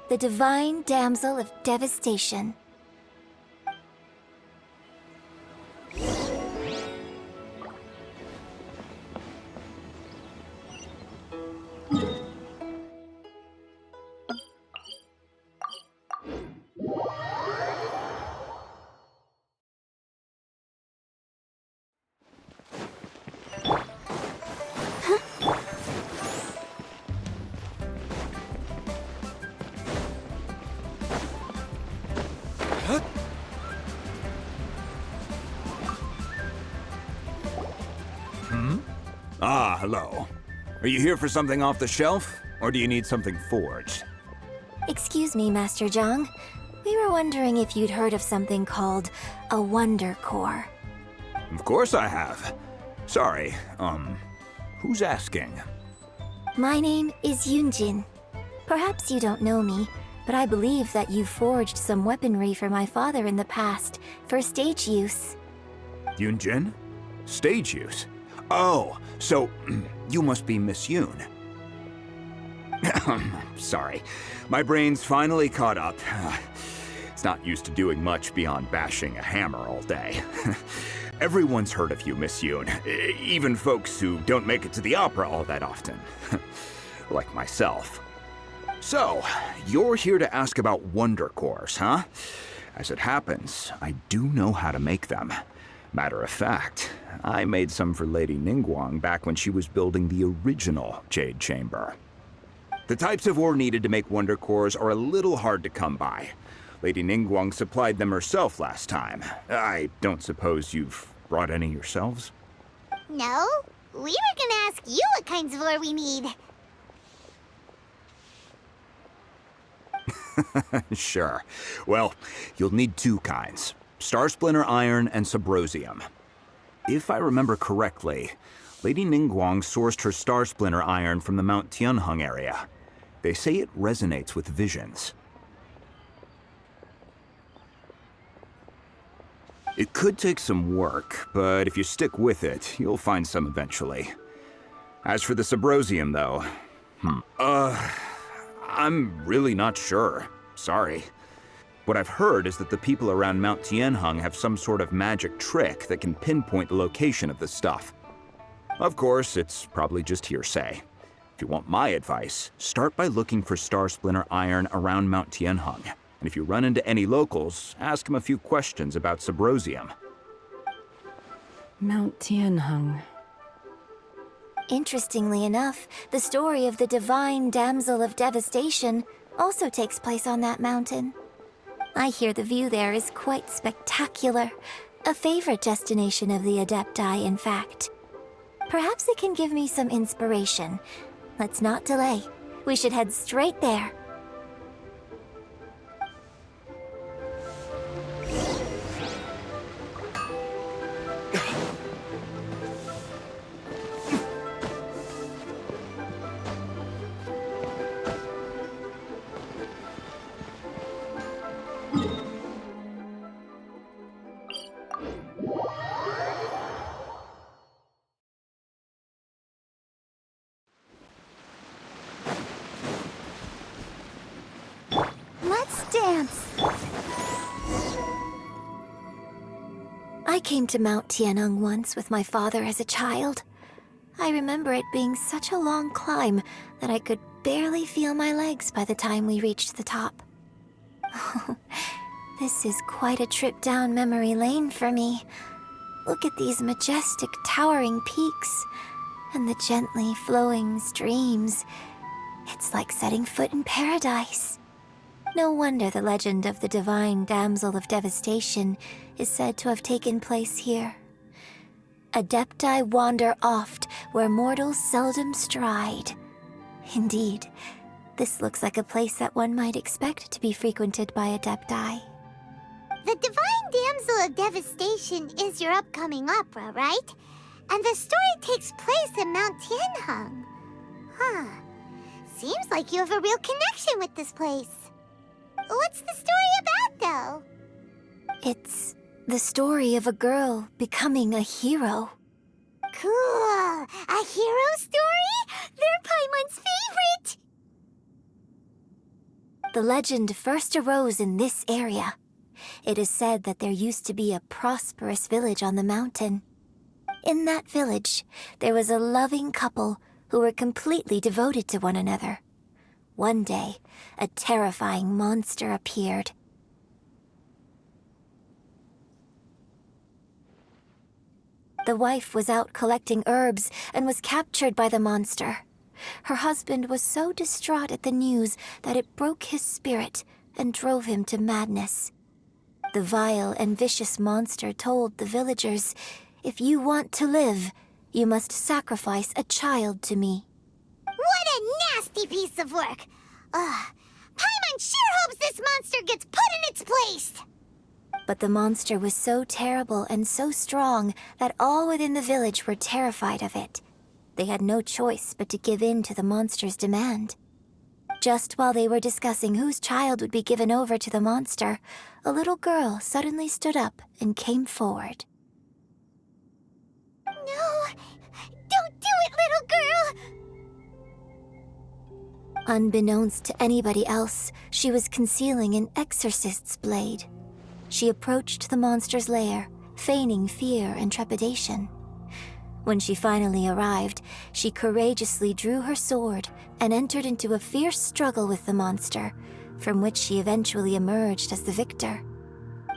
The Divine Damsel of Devastation. Ah, hello. Are you here for something off the shelf, or do you need something forged? Excuse me, Master Zhang. We were wondering if you'd heard of something called a Wonder Core. Of course I have. Sorry, who's asking? My name is Yunjin. Perhaps you don't know me, but I believe that you forged some weaponry for my father in the past, for stage use. Yunjin? Stage use? Oh, so you must be Miss Yoon. Sorry, my brain's finally caught up. It's not used to doing much beyond bashing a hammer all day. Everyone's heard of you, Miss Yoon, even folks who don't make it to the opera all that often. Like myself. So, you're here to ask about wonder cores, huh? As it happens, I do know how to make them. Matter of fact, I made some for Lady Ningguang back when she was building the original Jade Chamber. The types of ore needed to make wonder cores are a little hard to come by. Lady Ningguang supplied them herself last time. I don't suppose you've brought any yourselves? No, we were gonna ask you what kinds of ore we need. Sure. Well, you'll need two kinds. Star Splinter Iron and Subrosium. If I remember correctly, Lady Ningguang sourced her Star Splinter Iron from the Mount Tianheng area. They say it resonates with visions. It could take some work, but if you stick with it, you'll find some eventually. As for the Subrosium, though, I'm really not sure. Sorry. What I've heard is that the people around Mount Tianheng have some sort of magic trick that can pinpoint the location of the stuff. Of course, it's probably just hearsay. If you want my advice, start by looking for Star Splinter Iron around Mount Tianheng. And if you run into any locals, ask them a few questions about Subrosium. Mount Tianheng. Interestingly enough, the story of the Divine Damsel of Devastation also takes place on that mountain. I hear the view there is quite spectacular. A favorite destination of the Adepti, in fact. Perhaps it can give me some inspiration. Let's not delay. We should head straight there. Let's dance. I came to Mount Tianeng once with my father as a child. I remember it being such a long climb that I could barely feel my legs by the time we reached the top. This is quite a trip down memory lane for me. Look at these majestic, towering peaks and the gently flowing streams. It's like setting foot in paradise. No wonder the legend of the divine damsel of devastation is said to have taken place here. Adepti wander oft where mortals seldom stride. Indeed, this looks like a place that one might expect to be frequented by Adepti. The Divine Damsel of Devastation is your upcoming opera, right? And the story takes place in Mount Tianheng. Huh. Seems like you have a real connection with this place. What's the story about, though? It's the story of a girl becoming a hero. Cool! A hero story? They're Paimon's favorite! The legend first arose in this area. It is said that there used to be a prosperous village on the mountain. In that village, there was a loving couple who were completely devoted to one another. One day, a terrifying monster appeared. The wife was out collecting herbs and was captured by the monster. Her husband was so distraught at the news that it broke his spirit and drove him to madness. The vile and vicious monster told the villagers, "If you want to live, you must sacrifice a child to me." What a nasty piece of work! Paimon sure hopes this monster gets put in its place! But the monster was so terrible and so strong that all within the village were terrified of it. They had no choice but to give in to the monster's demand. Just while they were discussing whose child would be given over to the monster, a little girl suddenly stood up and came forward. No! Don't do it, little girl! Unbeknownst to anybody else, she was concealing an exorcist's blade. She approached the monster's lair, feigning fear and trepidation. When she finally arrived, she courageously drew her sword and entered into a fierce struggle with the monster, from which she eventually emerged as the victor.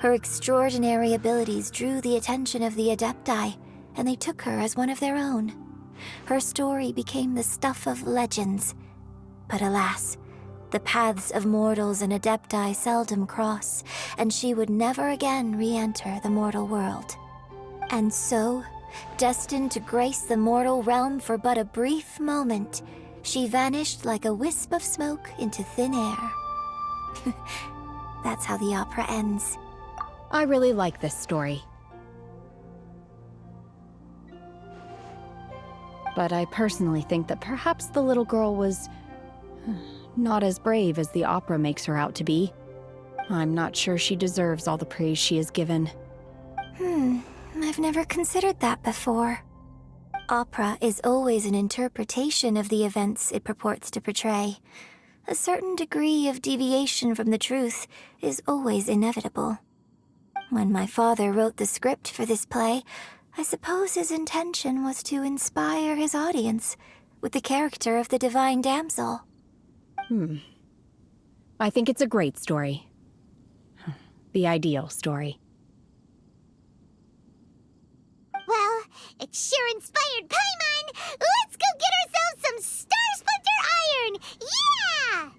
Her extraordinary abilities drew the attention of the Adepti, and they took her as one of their own. Her story became the stuff of legends. But alas, the paths of mortals and Adepti seldom cross, and she would never again re-enter the mortal world. And so, destined to grace the mortal realm for but a brief moment, she vanished like a wisp of smoke into thin air. That's how the opera ends. I really like this story. But I personally think that perhaps the little girl was not as brave as the opera makes her out to be. I'm not sure she deserves all the praise she is given. I've never considered that before. Opera is always an interpretation of the events it purports to portray. A certain degree of deviation from the truth is always inevitable. When my father wrote the script for this play, I suppose his intention was to inspire his audience with the character of the Divine Damsel. I think it's a great story. The ideal story. Well, it sure inspired Paimon! Let's go get ourselves some Star Splinter Iron! Yeah!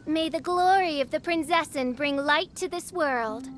May the glory of the Prinzessin bring light to this world.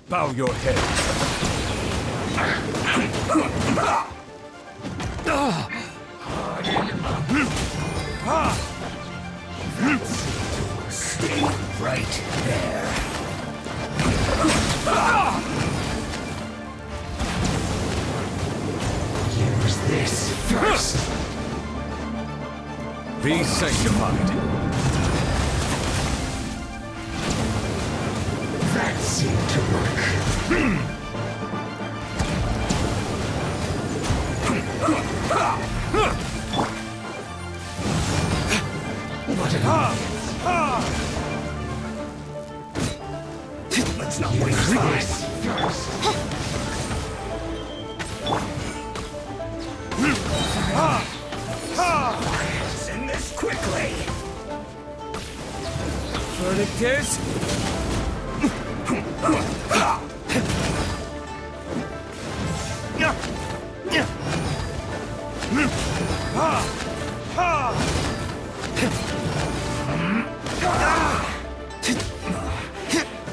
Bow your head. Stay right there. Use this first. Be sanctified. That seemed to work. What an audience. Let's not waste time. Let's end this quickly. Verdict is...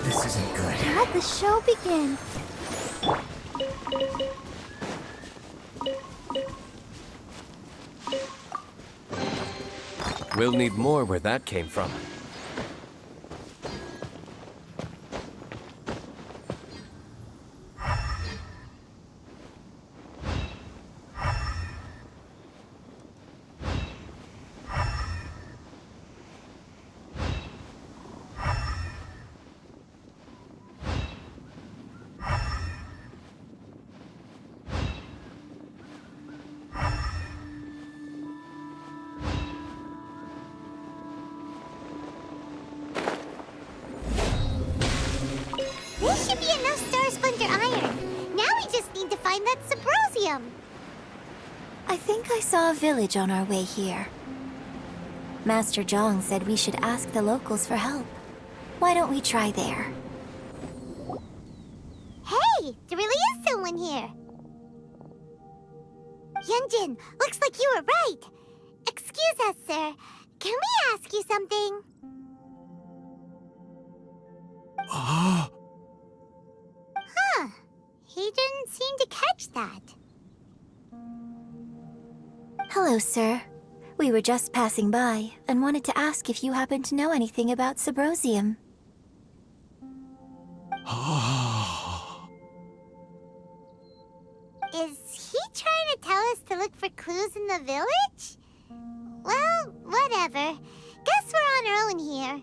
This isn't good. Let the show begin. We'll need more where that came from. This should be enough Star Splinter iron. Now we just need to find that Subrosium. I think I saw a village on our way here. Master Zhang said we should ask the locals for help. Why don't we try there? Hey, there really is someone here. Yunjin, looks like you were right. Excuse us, sir. Can we ask you something? Huh. He didn't seem to catch that. Hello, sir. We were just passing by and wanted to ask if you happen to know anything about Subrosium. Is he trying to tell us to look for clues in the village? Well, whatever. Guess we're on our own here.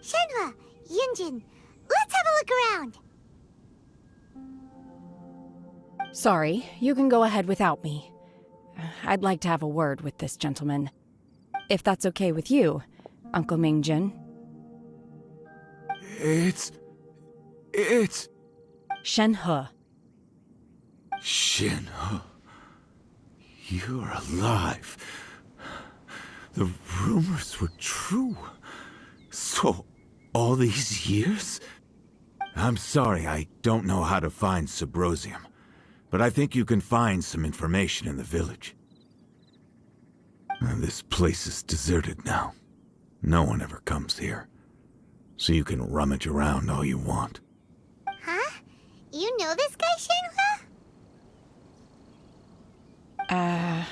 Shenhe, Yunjin, let's have a look around. Sorry, you can go ahead without me. I'd like to have a word with this gentleman. If that's okay with you, Uncle Mingjin. It's... SHENHE. SHENHE. You're alive. The rumors were true. So, all these years? I'm sorry, I don't know how to find Subrosium. But I think you can find some information in the village. This place is deserted now. No one ever comes here. So you can rummage around all you want. Huh? You know this guy, Shenhe?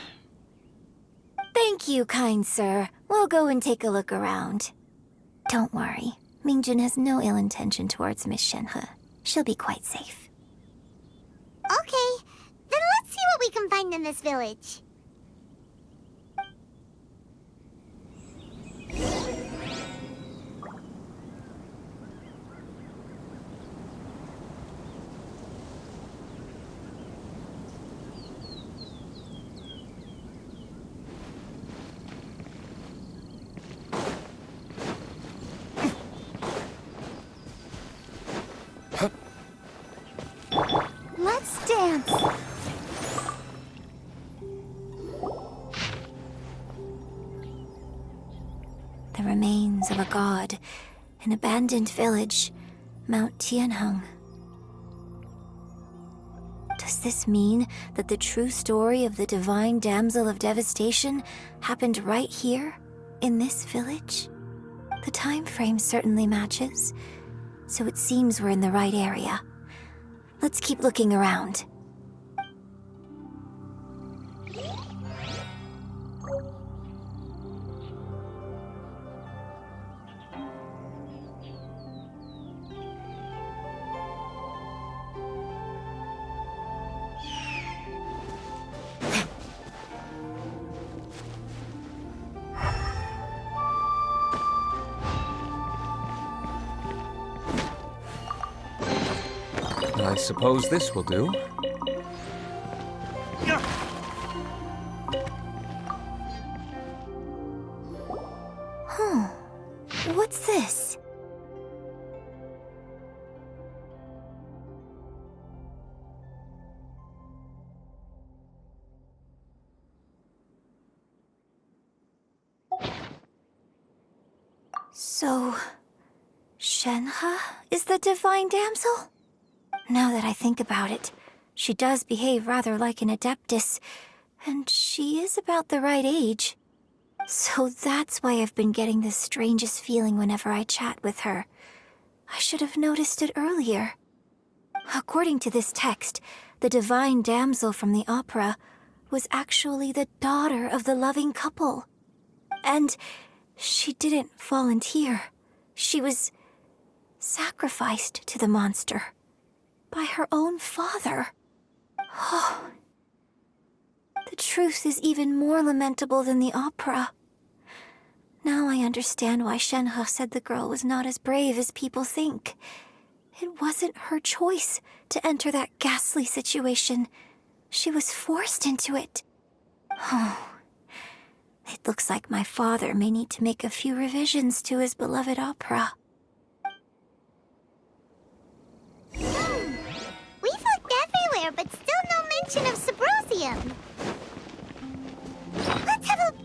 Thank you, kind sir. We'll go and take a look around. Don't worry. Mingjin has no ill intention towards Miss Shenhe. She'll be quite safe. Okay, then let's see what we can find in this village. Let's dance! The remains of a god, an abandoned village, Mount Tianheng. Does this mean that the true story of the divine damsel of devastation happened right here, in this village? The time frame certainly matches, so it seems we're in the right area. Let's keep looking around. I suppose this will do. Huh. What's this? So, SHENHE is the divine damsel? Now that I think about it, she does behave rather like an adeptus, and she is about the right age. So that's why I've been getting the strangest feeling whenever I chat with her. I should have noticed it earlier. According to this text, the divine damsel from the opera was actually the daughter of the loving couple. And she didn't volunteer. She was sacrificed to the monster by her own father. Oh, the truth is even more lamentable than the opera. Now I understand why SHENHE said the girl was not as brave as people think. It wasn't her choice to enter that ghastly situation. She was forced into it. Oh, it looks like my father may need to make a few revisions to his beloved opera. there, but still no mention of Sabrosium. Let's have a...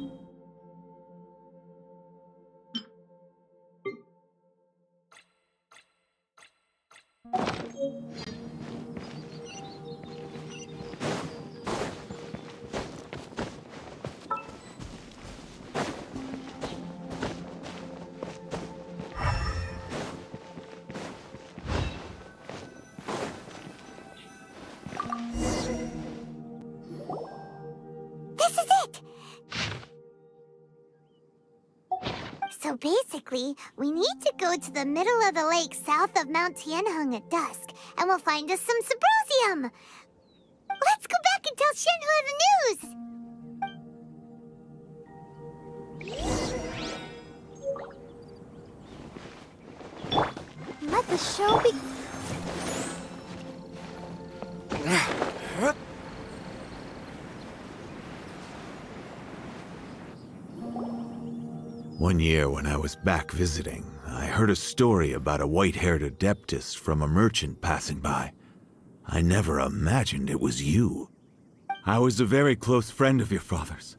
This is it! So basically, we need to go to the middle of the lake south of Mount Tianheng at dusk, and we'll find us some Sabrosium! Let's go back and tell Shenhe the news! Let the show be... One year when I was back visiting, I heard a story about a white-haired adeptus from a merchant passing by. I never imagined it was you. I was a very close friend of your father's.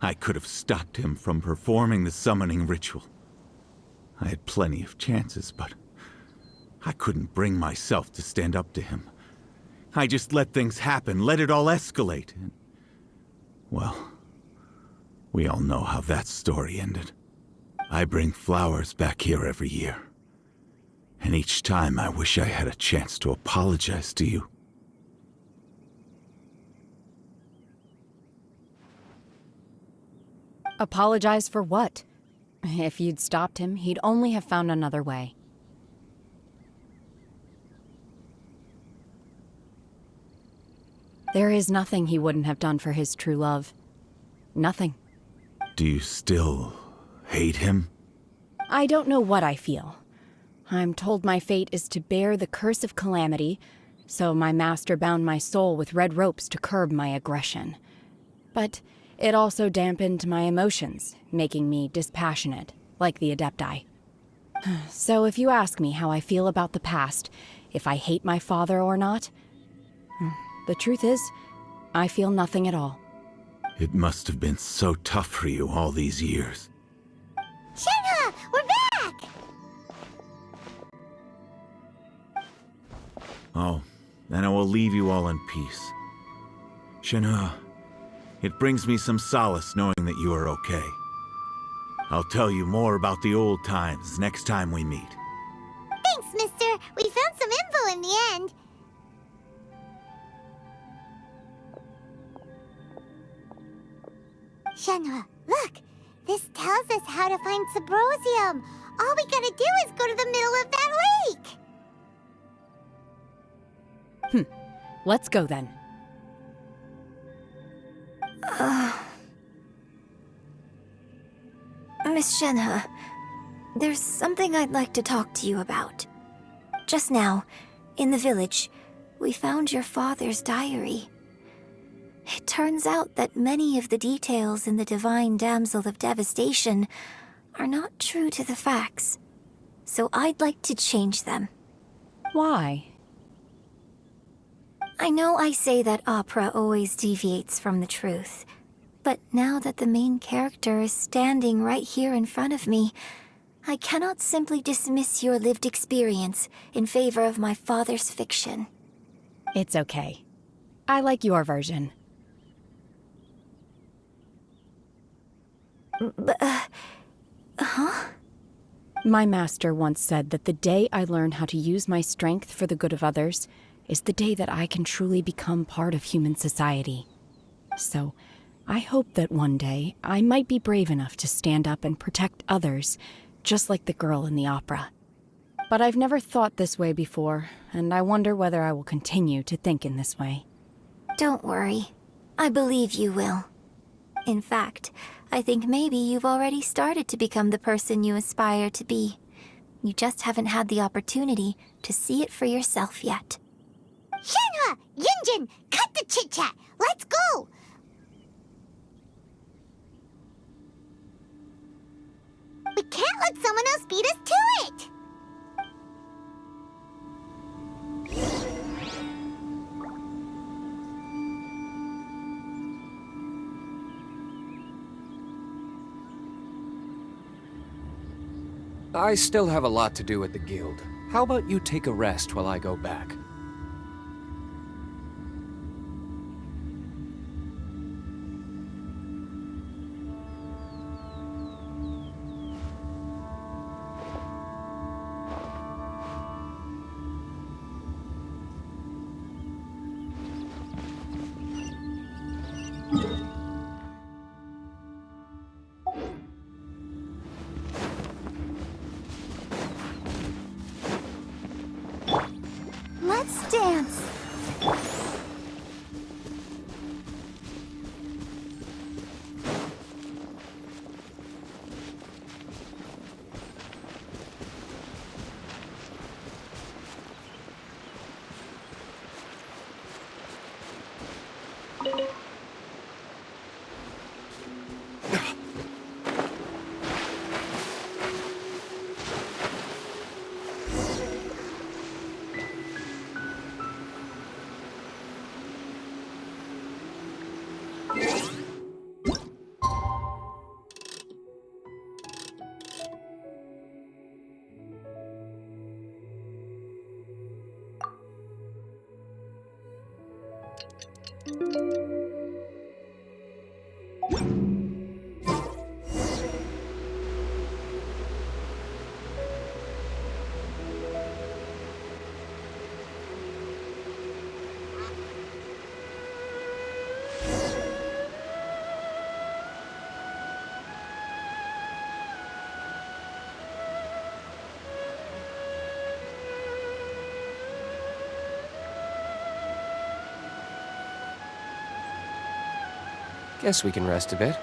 I could have stopped him from performing the summoning ritual. I had plenty of chances, but I couldn't bring myself to stand up to him. I just let things happen, let it all escalate. And, well, we all know how that story ended. I bring flowers back here every year. And each time I wish I had a chance to apologize to you. Apologize for what? If you'd stopped him, he'd only have found another way. There is nothing he wouldn't have done for his true love. Nothing. Do you still hate him? I don't know what I feel. I'm told my fate is to bear the curse of calamity, so my master bound my soul with red ropes to curb my aggression. But it also dampened my emotions, making me dispassionate, like the Adepti. So if you ask me how I feel about the past, if I hate my father or not, the truth is, I feel nothing at all. It must have been so tough for you all these years. Shenhe, we're back! Oh, then I will leave you all in peace. Shenhe, it brings me some solace knowing that you are okay. I'll tell you more about the old times next time we meet. Thanks, mister. We found some info in the end. Shenhe, look! This tells us how to find Sabrosium. All we gotta do is go to the middle of that lake! Let's go then. Miss Shenhe, there's something I'd like to talk to you about. Just now, in the village, we found your father's diary. It turns out that many of the details in the Divine Damsel of Devastation are not true to the facts. So I'd like to change them. Why? I know I say that opera always deviates from the truth, but now that the main character is standing right here in front of me, I cannot simply dismiss your lived experience in favor of my father's fiction. It's okay. I like your version. Huh? My master once said that the day I learn how to use my strength for the good of others is the day that I can truly become part of human society. So, I hope that one day I might be brave enough to stand up and protect others, just like the girl in the opera. But I've never thought this way before, and I wonder whether I will continue to think in this way. Don't worry. I believe you will. In fact, I think maybe you've already started to become the person you aspire to be. You just haven't had the opportunity to see it for yourself yet. Shenhe! Yunjin! Cut the chit-chat! Let's go! We can't let someone else beat us to it! I still have a lot to do at the guild. How about you take a rest while I go back? Let's dance. Guess we can rest a bit.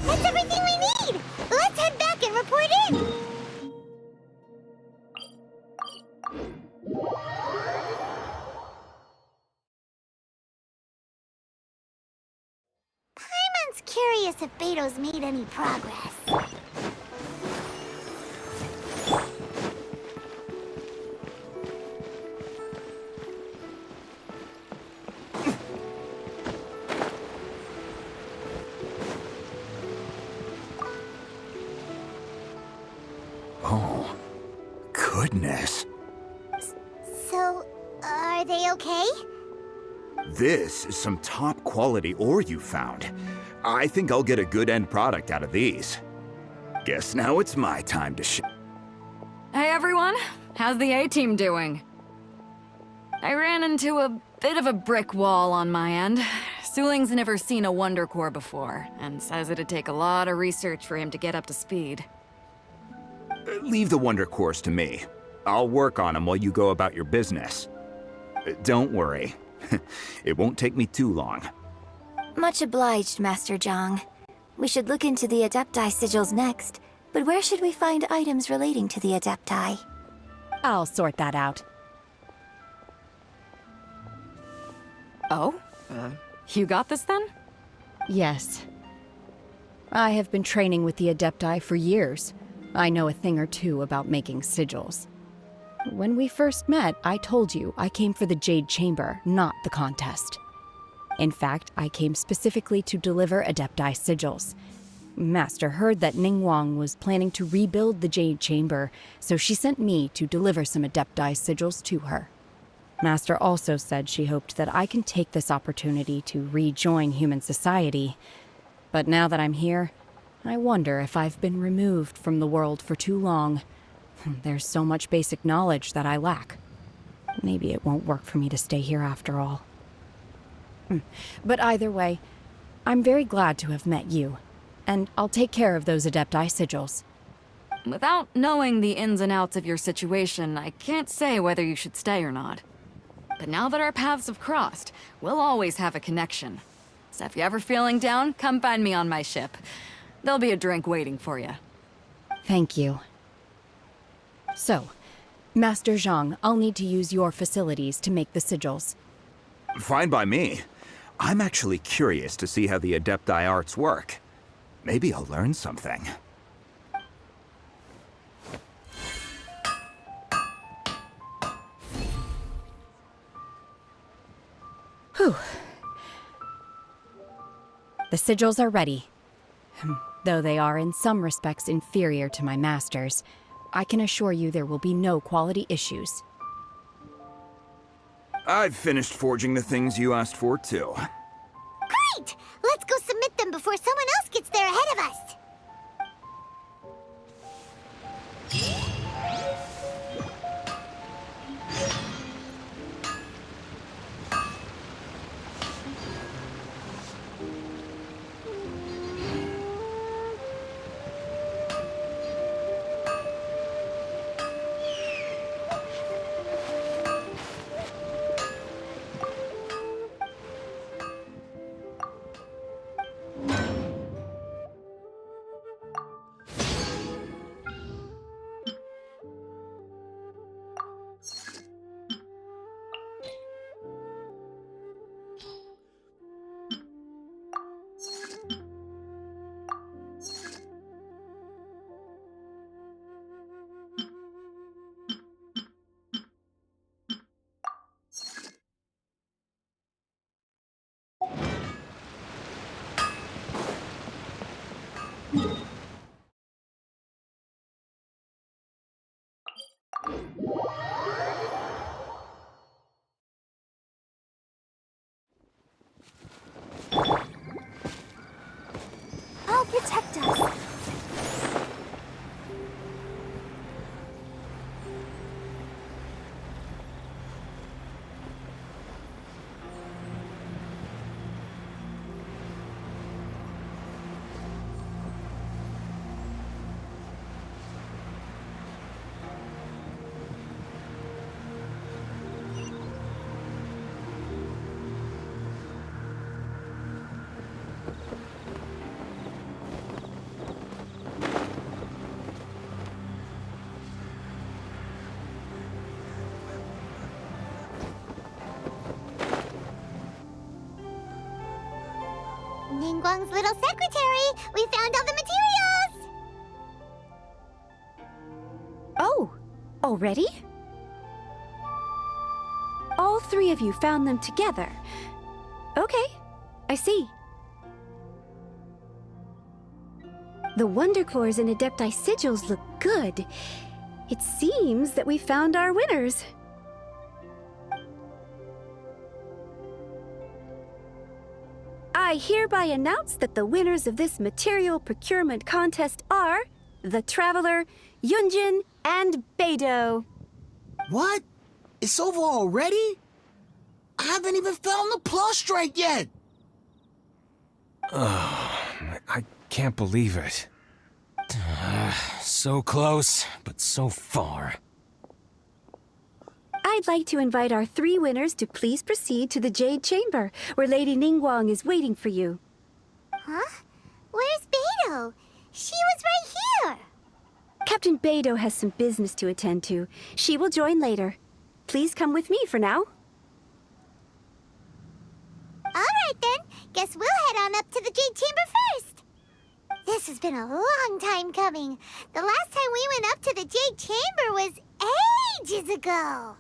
That's everything we need! Let's head back and report in! Paimon's curious if Beto's made any progress. Oh, goodness. So, are they okay? This is some top quality ore you found. I think I'll get a good end product out of these. Guess now it's my time to Hey everyone, how's the A-team doing? I ran into a bit of a brick wall on my end. Suling's never seen a Wonder Core before, and says it'd take a lot of research for him to get up to speed. Leave the Wonder Cores to me. I'll work on them while you go about your business. Don't worry. It won't take me too long. Much obliged, Master Zhang. We should look into the Adepti sigils next, but where should we find items relating to the Adepti? I'll sort that out. Oh? You got this then? Yes. I have been training with the Adepti for years. I know a thing or two about making sigils. When we first met, I told you I came for the Jade Chamber, not the contest. In fact, I came specifically to deliver Adepti sigils. Master heard that Ningguang was planning to rebuild the Jade Chamber, so she sent me to deliver some Adepti sigils to her. Master also said she hoped that I can take this opportunity to rejoin human society. But now that I'm here, I wonder if I've been removed from the world for too long. There's so much basic knowledge that I lack. Maybe it won't work for me to stay here after all. But either way, I'm very glad to have met you, and I'll take care of those Adepti sigils. Without knowing the ins and outs of your situation, I can't say whether you should stay or not. But now that our paths have crossed, we'll always have a connection. So if you're ever feeling down, come find me on my ship. There'll be a drink waiting for you. Thank you. So, Master Zhang, I'll need to use your facilities to make the sigils. Fine by me. I'm actually curious to see how the Adepti arts work. Maybe I'll learn something. Whew. The sigils are ready. Though they are in some respects inferior to my master's, I can assure you there will be no quality issues. I've finished forging the things you asked for, too. Great! Let's go submit them before someone else gets there ahead of us. I'll protect us. Ningguang's little secretary! We found all the materials! Oh, already? All three of you found them together. Okay, I see. The Wonder Cores and Adepti sigils look good. It seems that we found our winners. I hereby announce that the winners of this material procurement contest are the Traveler, Yunjin, and Beidou. What? It's over already? I haven't even found the plush yet! I can't believe it. So close, but so far. I'd like to invite our three winners to please proceed to the Jade Chamber, where Lady Ningguang is waiting for you. Huh? Where's Beidou? She was right here! Captain Beidou has some business to attend to. She will join later. Please come with me for now. Alright then, guess we'll head on up to the Jade Chamber first. This has been a long time coming. The last time we went up to the Jade Chamber was ages ago.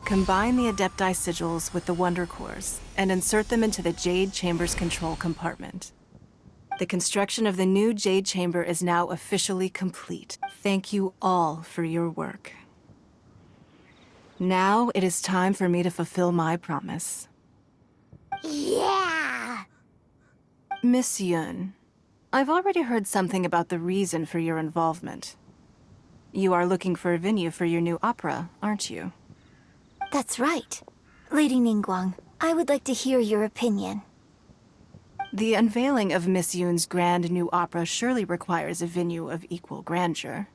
Combine the Adepti sigils with the Wonder Cores and insert them into the Jade Chamber's control compartment. The construction of the new Jade Chamber is now officially complete. Thank you all for your work. Now it is time for me to fulfill my promise. Yeah! Miss Yun, I've already heard something about the reason for your involvement. You are looking for a venue for your new opera, aren't you? That's right. Lady Ningguang, I would like to hear your opinion. The unveiling of Miss Yun's grand new opera surely requires a venue of equal grandeur.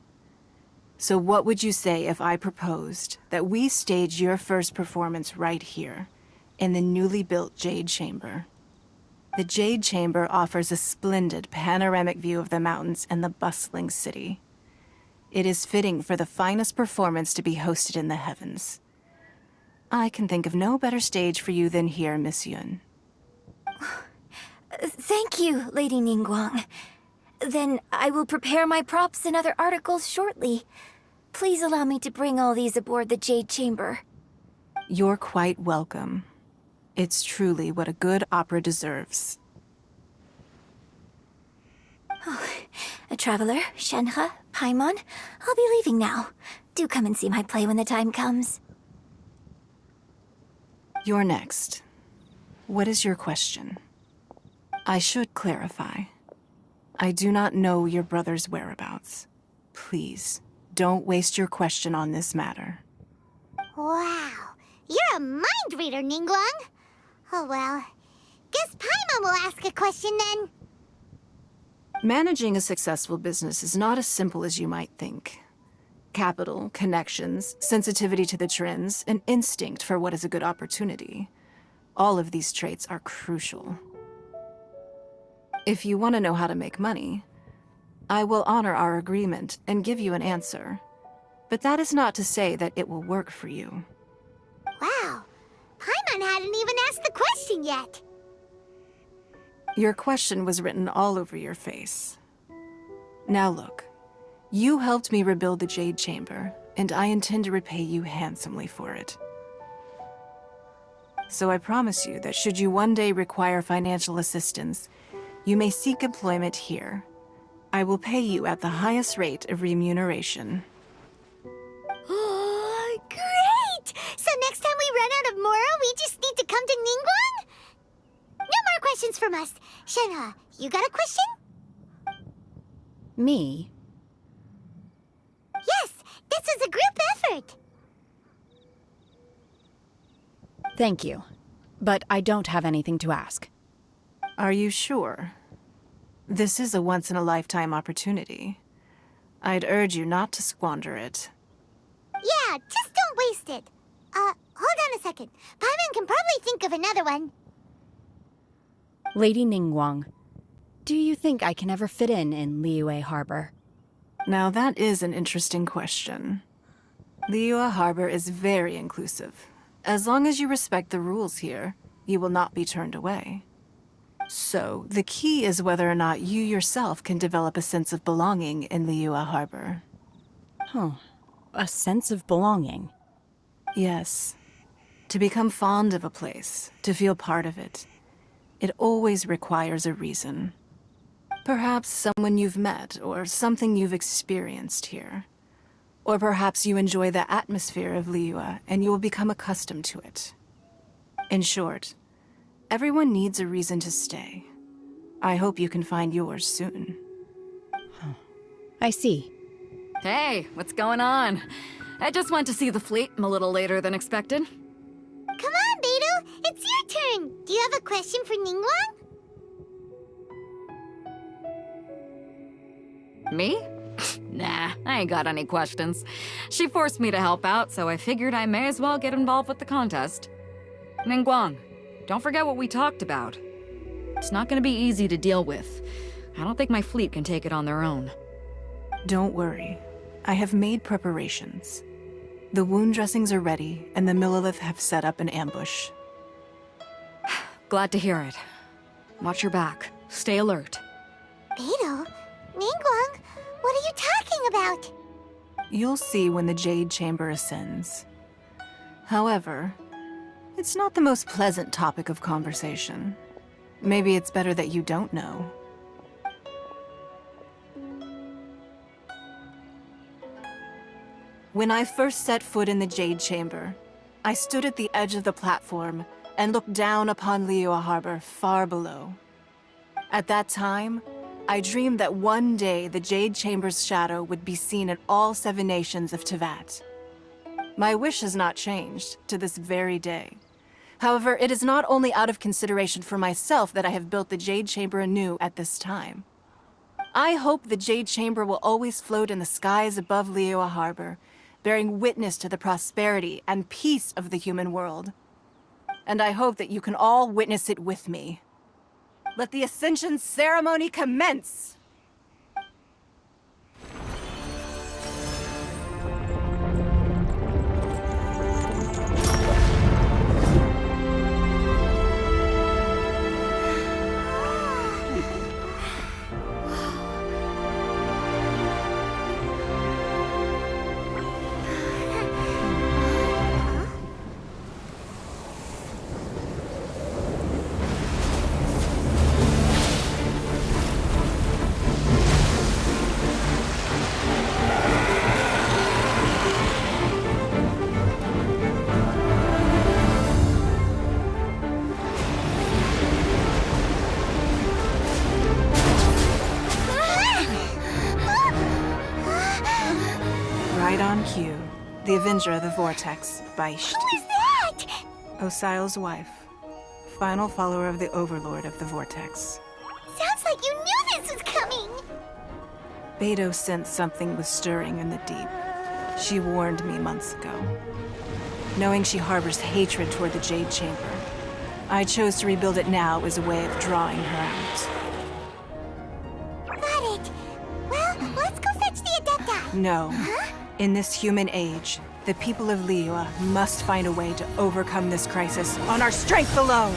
So what would you say if I proposed that we stage your first performance right here, in the newly built Jade Chamber? The Jade Chamber offers a splendid panoramic view of the mountains and the bustling city. It is fitting for the finest performance to be hosted in the heavens. I can think of no better stage for you than here, Miss Yun. Thank you, Lady Ningguang. Then I will prepare my props and other articles shortly. Please allow me to bring all these aboard the Jade Chamber. You're quite welcome. It's truly what a good opera deserves. A traveler, SHENHE, Paimon, I'll be leaving now. Do come and see my play when the time comes. You're next. What is your question? I should clarify. I do not know your brother's whereabouts. Please, don't waste your question on this matter. Wow, you're a mind reader, Ningguang. Oh well, guess Paimon will ask a question then. Managing a successful business is not as simple as you might think. Capital, connections, sensitivity to the trends, and instinct for what is a good opportunity. All of these traits are crucial. If you want to know how to make money, I will honor our agreement and give you an answer. But that is not to say that it will work for you. Wow, Paimon hadn't even asked the question yet. Your question was written all over your face. Now look, you helped me rebuild the Jade Chamber, and I intend to repay you handsomely for it. So I promise you that should you one day require financial assistance, you may seek employment here. I will pay you at the highest rate of remuneration. Oh, great! So next time we run out of Mora, we just need to come to Ningguang? No more questions from us. SHENHE, you got a question? Me? Yes, this is a group effort. Thank you. But I don't have anything to ask. Are you sure? This is a once-in-a-lifetime opportunity. I'd urge you not to squander it. Yeah, just don't waste it. Hold on a second. Paimon can probably think of another one. Lady Ningguang, do you think I can ever fit in Liyue Harbor? Now that is an interesting question. Liyue Harbor is very inclusive. As long as you respect the rules here, you will not be turned away. So, the key is whether or not you yourself can develop a sense of belonging in Liyue Harbor. Huh. A sense of belonging? Yes. To become fond of a place, to feel part of it, it always requires a reason. Perhaps someone you've met, or something you've experienced here. Or perhaps you enjoy the atmosphere of Liyue, and you will become accustomed to it. In short, everyone needs a reason to stay. I hope you can find yours soon. I see. Hey, what's going on? I just went to see the fleet a little later than expected. Come on, Beidou, it's your turn. Do you have a question for Ningguang? Me? Nah, I ain't got any questions. She forced me to help out, so I figured I may as well get involved with the contest. Ningguang, don't forget what we talked about. It's not gonna be easy to deal with. I don't think my fleet can take it on their own. Don't worry. I have made preparations. The wound dressings are ready, and the Millilith have set up an ambush. Glad to hear it. Watch your back. Stay alert. Beidou? Ningguang? What are you talking about? You'll see when the Jade Chamber ascends. However, it's not the most pleasant topic of conversation. Maybe it's better that you don't know. When I first set foot in the Jade Chamber, I stood at the edge of the platform and looked down upon Liyue Harbor far below. At that time, I dreamed that one day the Jade Chamber's shadow would be seen in all 7 nations of Teyvat. My wish has not changed to this very day. However, it is not only out of consideration for myself that I have built the Jade Chamber anew at this time. I hope the Jade Chamber will always float in the skies above Liyue Harbor, bearing witness to the prosperity and peace of the human world. And I hope that you can all witness it with me. Let the Ascension ceremony commence! Right on cue. The Avenger of the Vortex, Beisht. Who is that? Osial's wife. Final follower of the Overlord of the Vortex. Sounds like you knew this was coming! Beidou sensed something was stirring in the deep. She warned me months ago. Knowing she harbors hatred toward the Jade Chamber, I chose to rebuild it now as a way of drawing her out. Got it. Well, let's go fetch the Adepta. No. Huh? In this human age, the people of Liyue must find a way to overcome this crisis on our strength alone!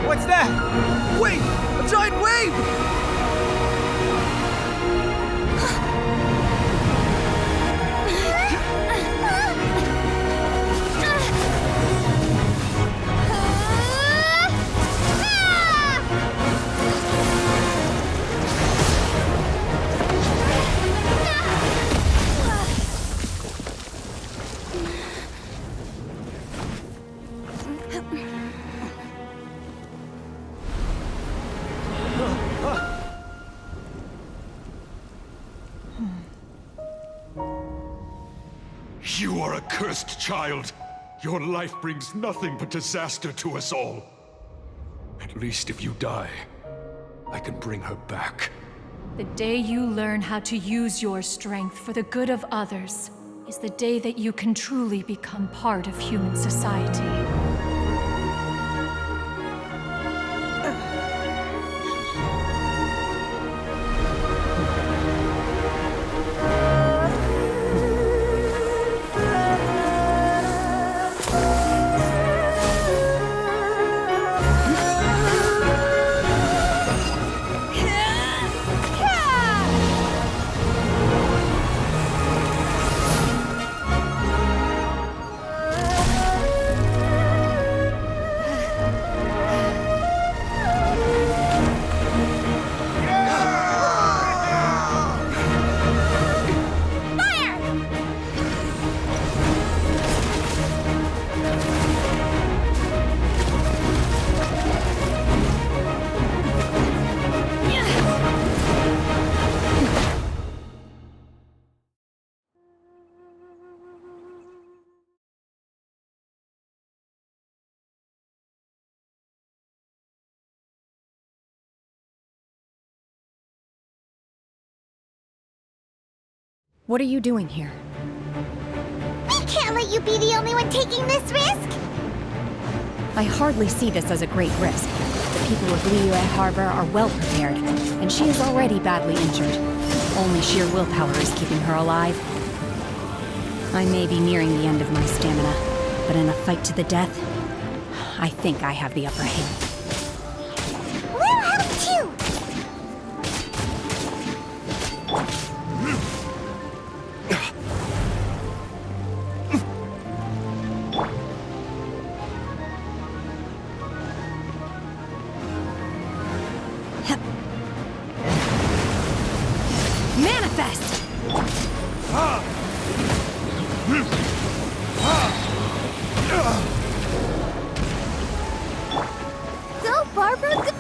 What's that? Wait! A giant wave! You are a cursed child. Your life brings nothing but disaster to us all. At least if you die, I can bring her back. The day you learn how to use your strength for the good of others is the day that you can truly become part of human society. What are you doing here? We can't let you be the only one taking this risk! I hardly see this as a great risk. The people of Liyue Harbor are well prepared, and she is already badly injured. Only sheer willpower is keeping her alive. I may be nearing the end of my stamina, but in a fight to the death, I think I have the upper hand. We'll help too! Manifest! Go, Barbara, go!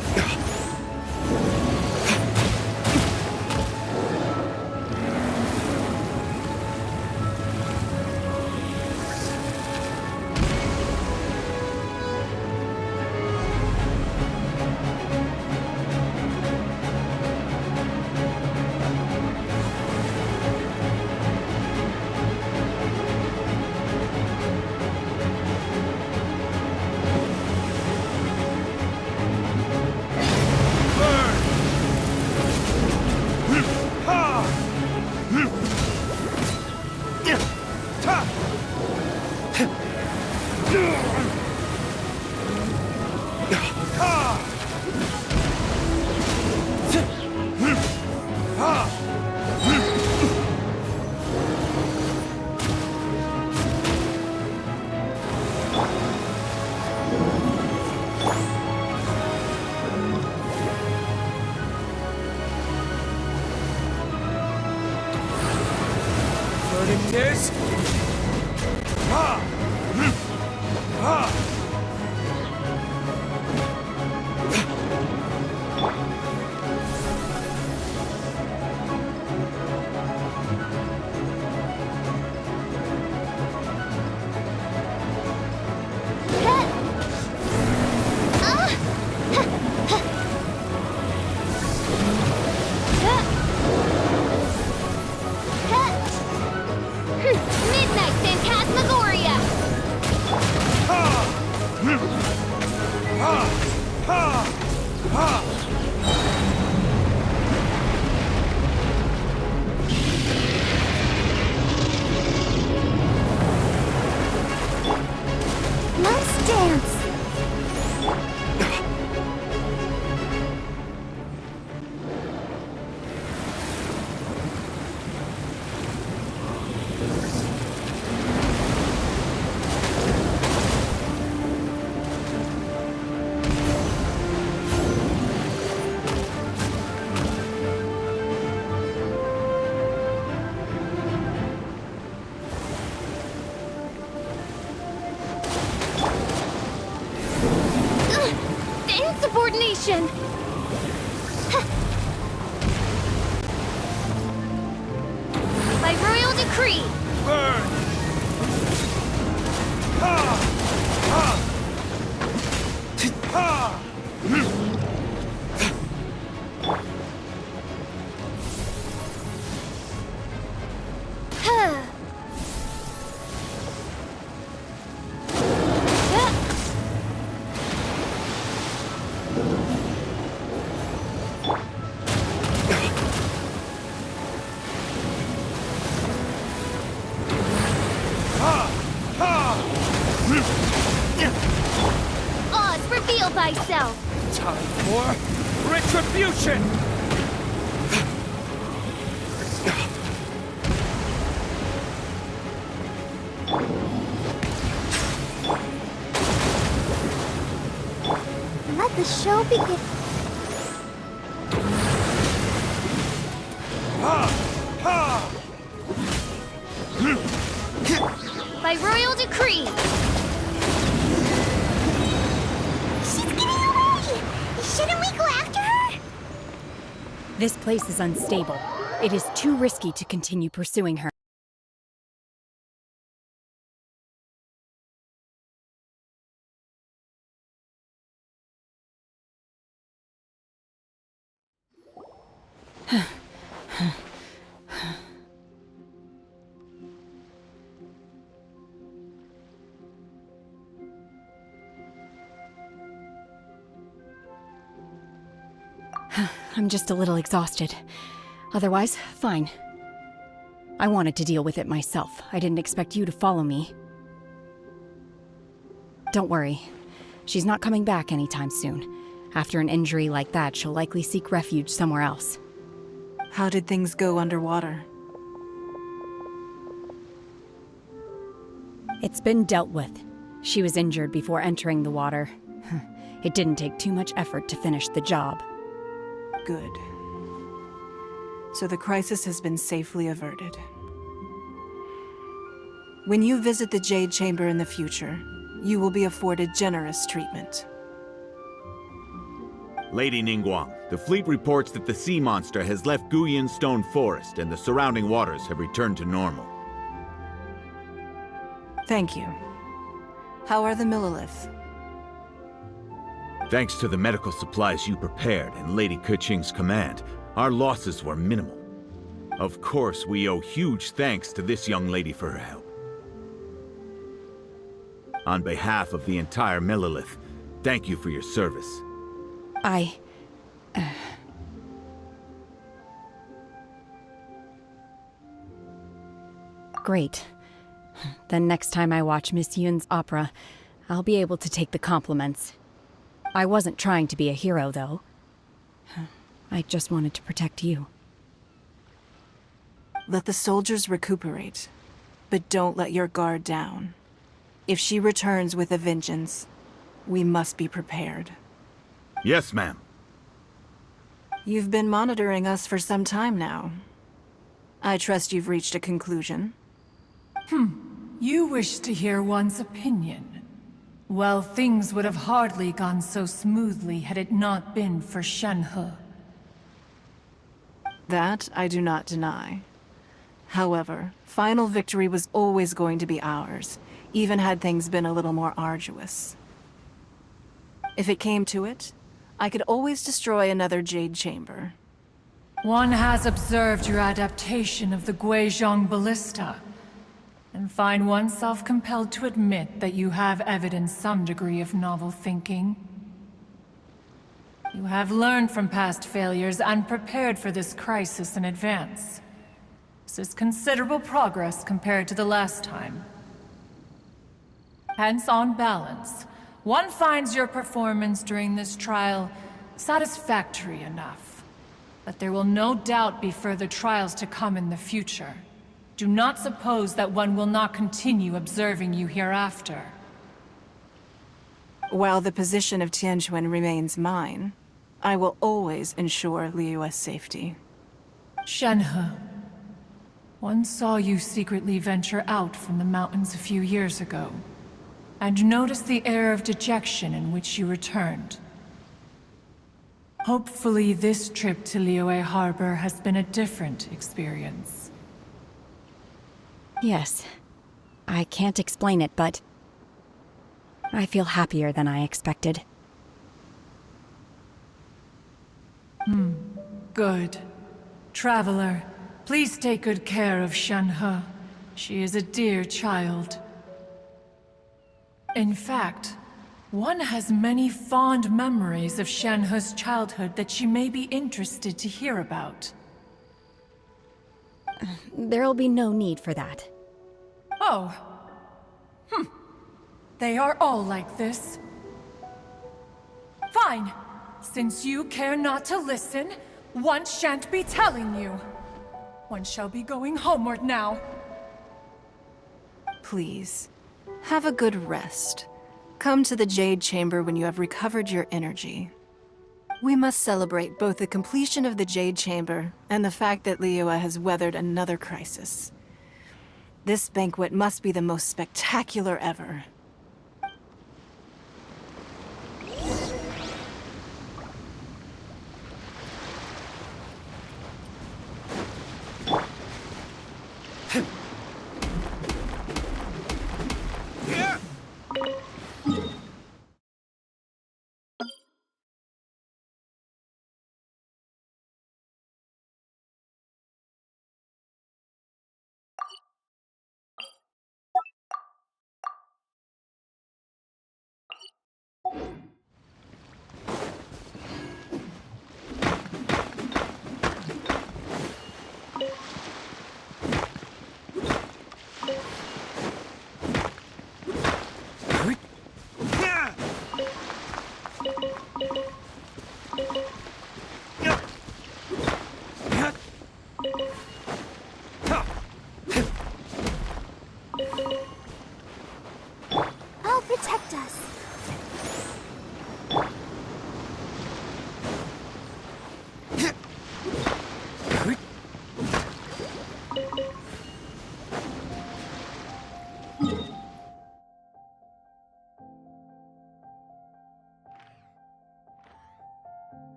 Midnight Phantasmagoria! Let's dance! Insubordination! By royal decree! Burn! Oz, reveal thyself! Time for retribution! Let the show begin. By royal decree! She's getting away! Shouldn't we go after her? This place is unstable. It is too risky to continue pursuing her. I'm just a little exhausted. Otherwise, fine. I wanted to deal with it myself. I didn't expect you to follow me. Don't worry. She's not coming back anytime soon. After an injury like that, she'll likely seek refuge somewhere else. How did things go underwater? It's been dealt with. She was injured before entering the water. It didn't take too much effort to finish the job. Good. So the crisis has been safely averted. When you visit the Jade Chamber in the future, you will be afforded generous treatment. Lady Ningguang, the fleet reports that the sea monster has left Guyan Stone Forest and the surrounding waters have returned to normal. Thank you. How are the Millilith? Thanks to the medical supplies you prepared and Lady Keqing's command, our losses were minimal. Of course, we owe huge thanks to this young lady for her help. On behalf of the entire Millilith, thank you for your service. Great. Then next time I watch Miss Yun's opera, I'll be able to take the compliments. I wasn't trying to be a hero, though. I just wanted to protect you. Let the soldiers recuperate, but don't let your guard down. If she returns with a vengeance, we must be prepared. Yes, ma'am. You've been monitoring us for some time now. I trust you've reached a conclusion. You wish to hear one's opinion. Well, things would have hardly gone so smoothly had it not been for SHENHE. That I do not deny. However, final victory was always going to be ours, even had things been a little more arduous. If it came to it, I could always destroy another Jade Chamber. One has observed your adaptation of the Guizhong Ballista, and find oneself compelled to admit that you have evidenced some degree of novel thinking. You have learned from past failures and prepared for this crisis in advance. This is considerable progress compared to the last time. Hence, on balance, one finds your performance during this trial satisfactory enough. But there will no doubt be further trials to come in the future. Do not suppose that one will not continue observing you hereafter. While the position of Tianquan remains mine, I will always ensure Liyue's safety. SHENHE. One saw you secretly venture out from the mountains a few years ago, and noticed the air of dejection in which you returned. Hopefully this trip to Liyue Harbor has been a different experience. Yes. I can't explain it, but I feel happier than I expected. Good. Traveler, please take good care of SHENHE. She is a dear child. In fact, one has many fond memories of SHENHE's childhood that she may be interested to hear about. There'll be no need for that. Oh. They are all like this. Fine. Since you care not to listen, one shan't be telling you. One shall be going homeward now. Please, have a good rest. Come to the Jade Chamber when you have recovered your energy. We must celebrate both the completion of the Jade Chamber and the fact that Liyue has weathered another crisis. This banquet must be the most spectacular ever.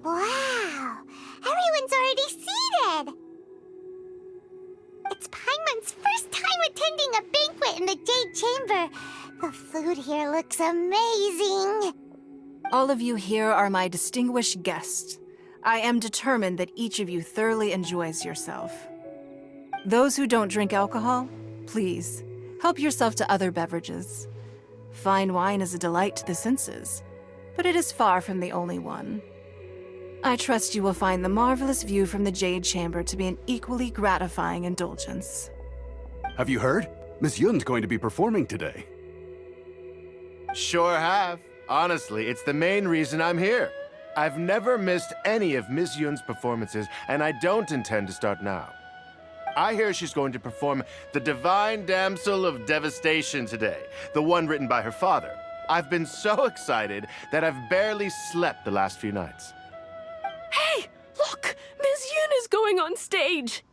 Wow! Everyone's already seated! It's Paimon's first time attending a banquet in the Jade Chamber. The food here looks amazing. All of you here are my distinguished guests. I am determined that each of you thoroughly enjoys yourself. Those who don't drink alcohol, please, help yourself to other beverages. Fine wine is a delight to the senses, but it is far from the only one. I trust you will find the marvelous view from the Jade Chamber to be an equally gratifying indulgence. Have you heard? Miss Yun's going to be performing today. Sure have. Honestly, it's the main reason I'm here. I've never missed any of Miss Yun's performances, and I don't intend to start now. I hear she's going to perform The Divine Damsel of Devastation today, the one written by her father. I've been so excited that I've barely slept the last few nights. Hey, look! Miss Yun is going on stage!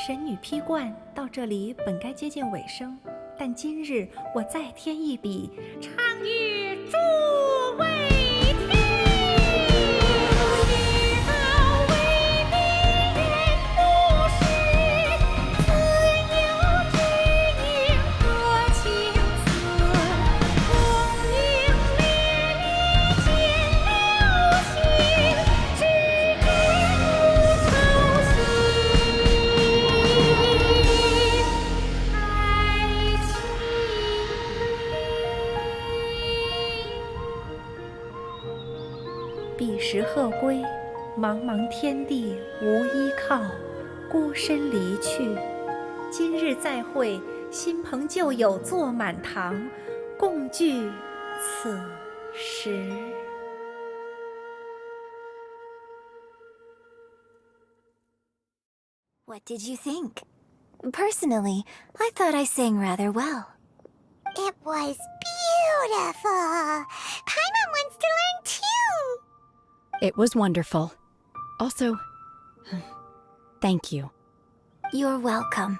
神女披冠到这里本该接近尾声，但今日我再添一笔，唱与诸位听。世道为民人不识，自有知音和情思。功名烈烈见了心，只知无愁心。彼时鹤归，茫茫天地无依靠，孤身离去。今日再会，新朋旧友坐满堂，共聚此时。What did you think? Personally, I thought I sang rather well. It was beautiful. Paimon wants to learn too. It was wonderful. Also, thank you. You're welcome.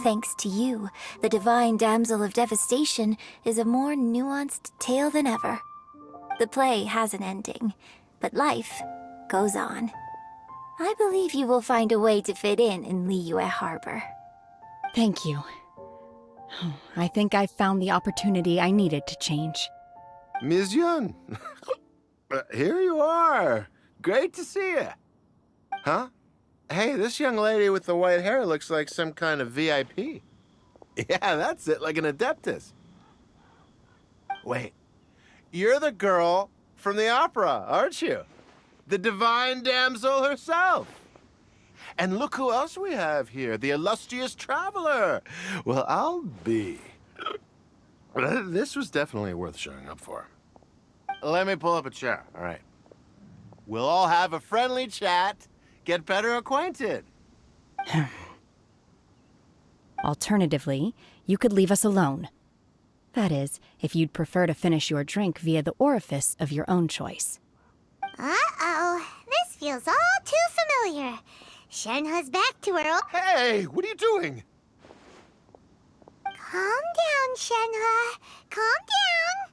Thanks to you, the Divine Damsel of Devastation is a more nuanced tale than ever. The play has an ending, but life goes on. I believe you will find a way to fit in Liyue Harbor. Thank you. I think I found the opportunity I needed to change. Ms. Yun, here you are. Great to see you. Huh? Hey, this young lady with the white hair looks like some kind of VIP. Yeah, that's it, like an Adeptus. Wait, you're the girl from the opera, aren't you? The divine damsel herself. And look who else we have here, the illustrious traveler. Well, I'll be. This was definitely worth showing up for. Let me pull up a chair, all right. We'll all have a friendly chat, get better acquainted. Alternatively, you could leave us alone. That is, if you'd prefer to finish your drink via the orifice of your own choice. Uh-oh, this feels all too familiar. Shenhe's back to her old... Hey, what are you doing? Calm down, Shenhe. Calm down.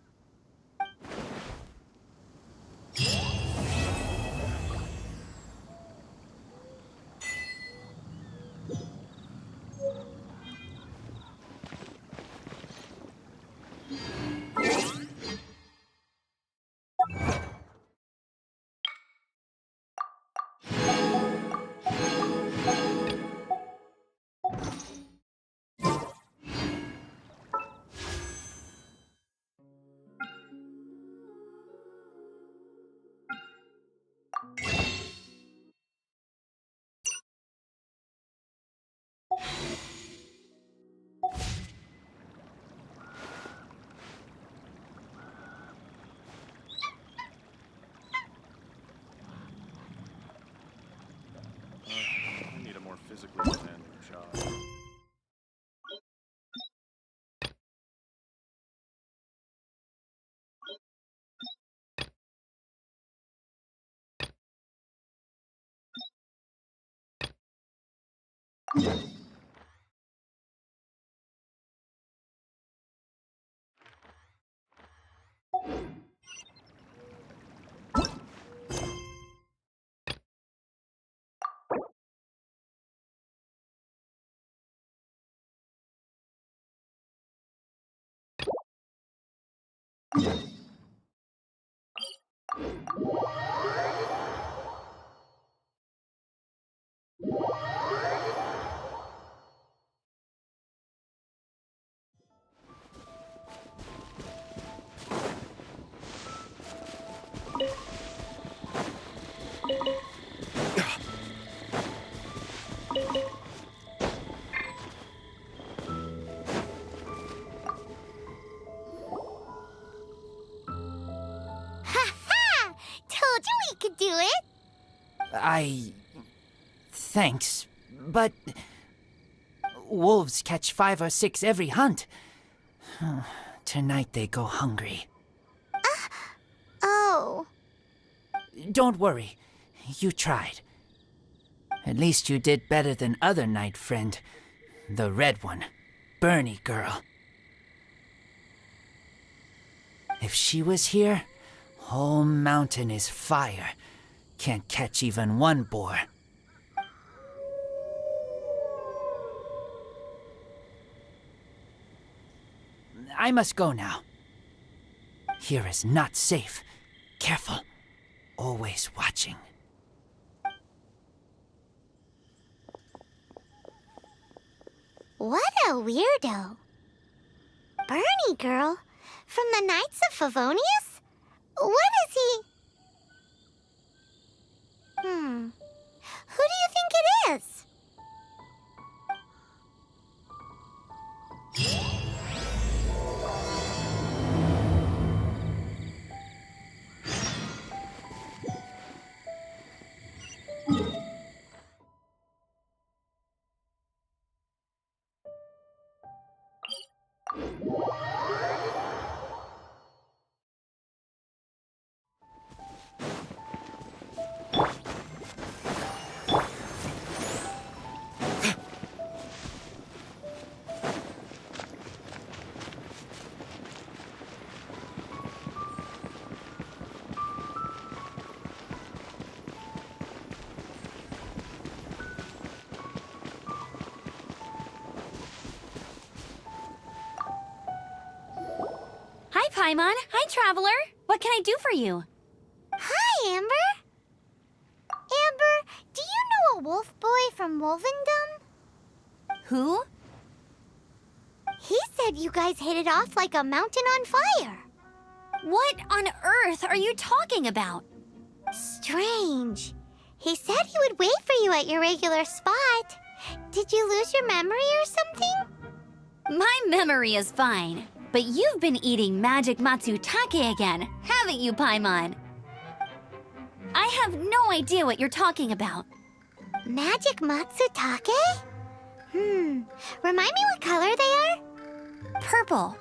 I need a more physically demanding job. Ha-ha! Told you we could do it! Thanks, but... wolves catch 5 or 6 every hunt. Tonight they go hungry. Oh. Don't worry. You tried. At least you did better than other night friend. The red one. Bernie girl. If she was here, whole mountain is fire. Can't catch even one boar. I must go now. Here is not safe. Careful. Always watching. What a weirdo. Bernie girl? From the Knights of Favonius? What is he? Who do you think it is? Hi, Paimon. Hi, Traveler. What can I do for you? Hi, Amber. Amber, do you know a wolf boy from Wolvendom? Who? He said you guys hit it off like a mountain on fire. What on earth are you talking about? Strange. He said he would wait for you at your regular spot. Did you lose your memory or something? My memory is fine, but you've been eating magic matsutake again, haven't you, Paimon? I have no idea what you're talking about. Magic matsutake? Remind me what color they are? Purple.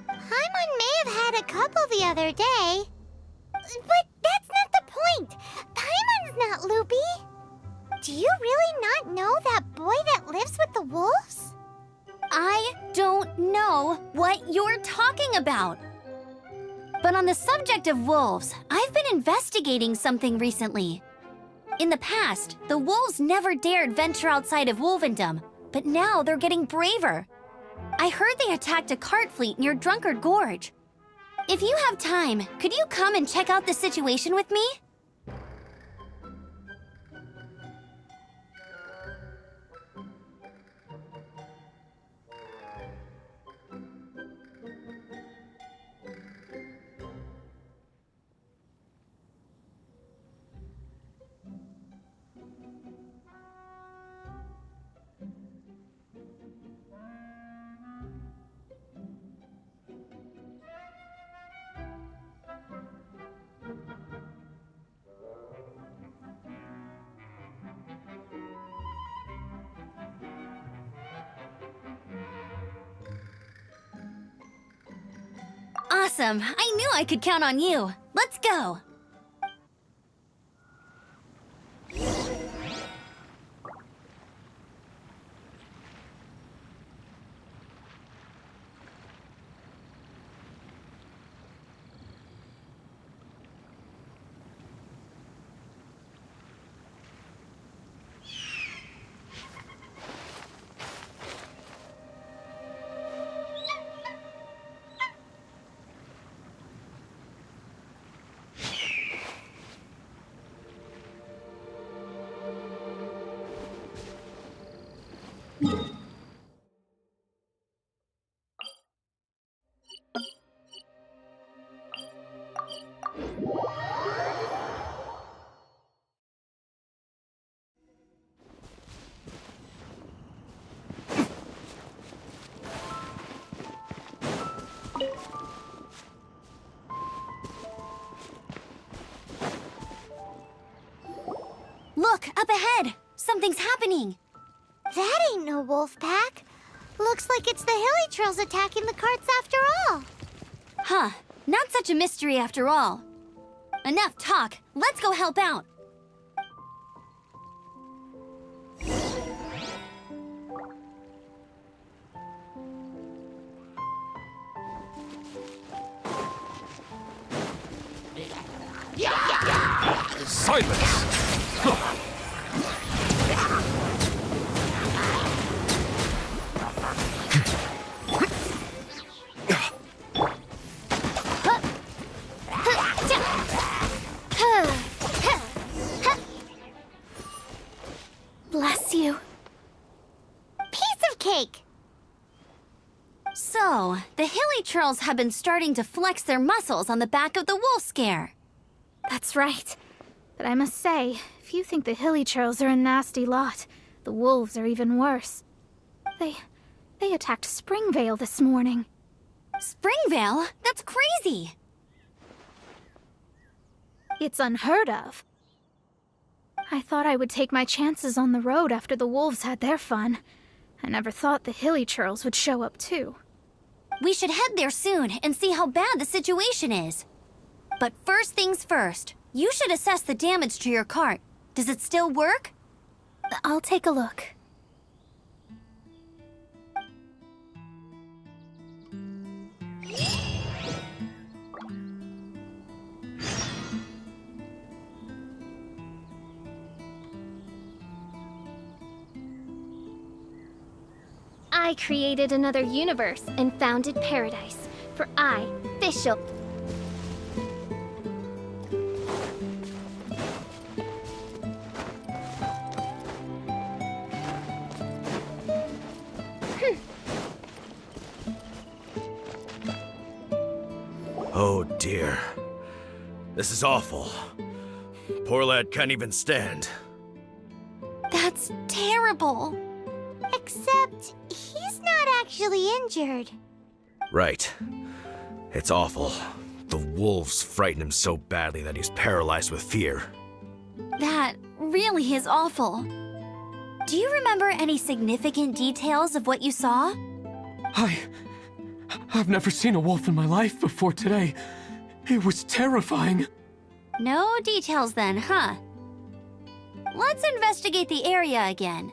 Paimon may have had a couple the other day. But that's not the point. Paimon's not loopy. Do you really not know that boy that lives with the wolves? I don't know what you're talking about. But on the subject of wolves, I've been investigating something recently. In the past, the wolves never dared venture outside of Wolvendom, but now they're getting braver. I heard they attacked a cart fleet near Drunkard Gorge. If you have time, could you come and check out the situation with me? Awesome. I knew I could count on you. Let's go. Look, up ahead! Something's happening! That ain't no wolf pack. Looks like it's the hilly trolls attacking the carts after all. Huh, not such a mystery after all. Enough talk, let's go help out! Silence! Bless you. Piece of cake! So, the hilly trolls have been starting to flex their muscles on the back of the wolf scare. That's right. But I must say, if you think the hilly trolls are a nasty lot, the wolves are even worse. They attacked Springvale this morning. Springvale? That's crazy! It's unheard of. I thought I would take my chances on the road after the wolves had their fun. I never thought the hilly trolls would show up too. We should head there soon and see how bad the situation is. But first things first, you should assess the damage to your cart. Does it still work? I'll take a look. I created another universe and founded paradise, for I, Fischl. This is awful. Poor lad can't even stand. That's terrible. Except he's not actually injured. Right. It's awful. The wolves frighten him so badly that he's paralyzed with fear. That really is awful. Do you remember any significant details of what you saw? I've never seen a wolf in my life before today. It was terrifying. No details then, huh? Let's investigate the area again.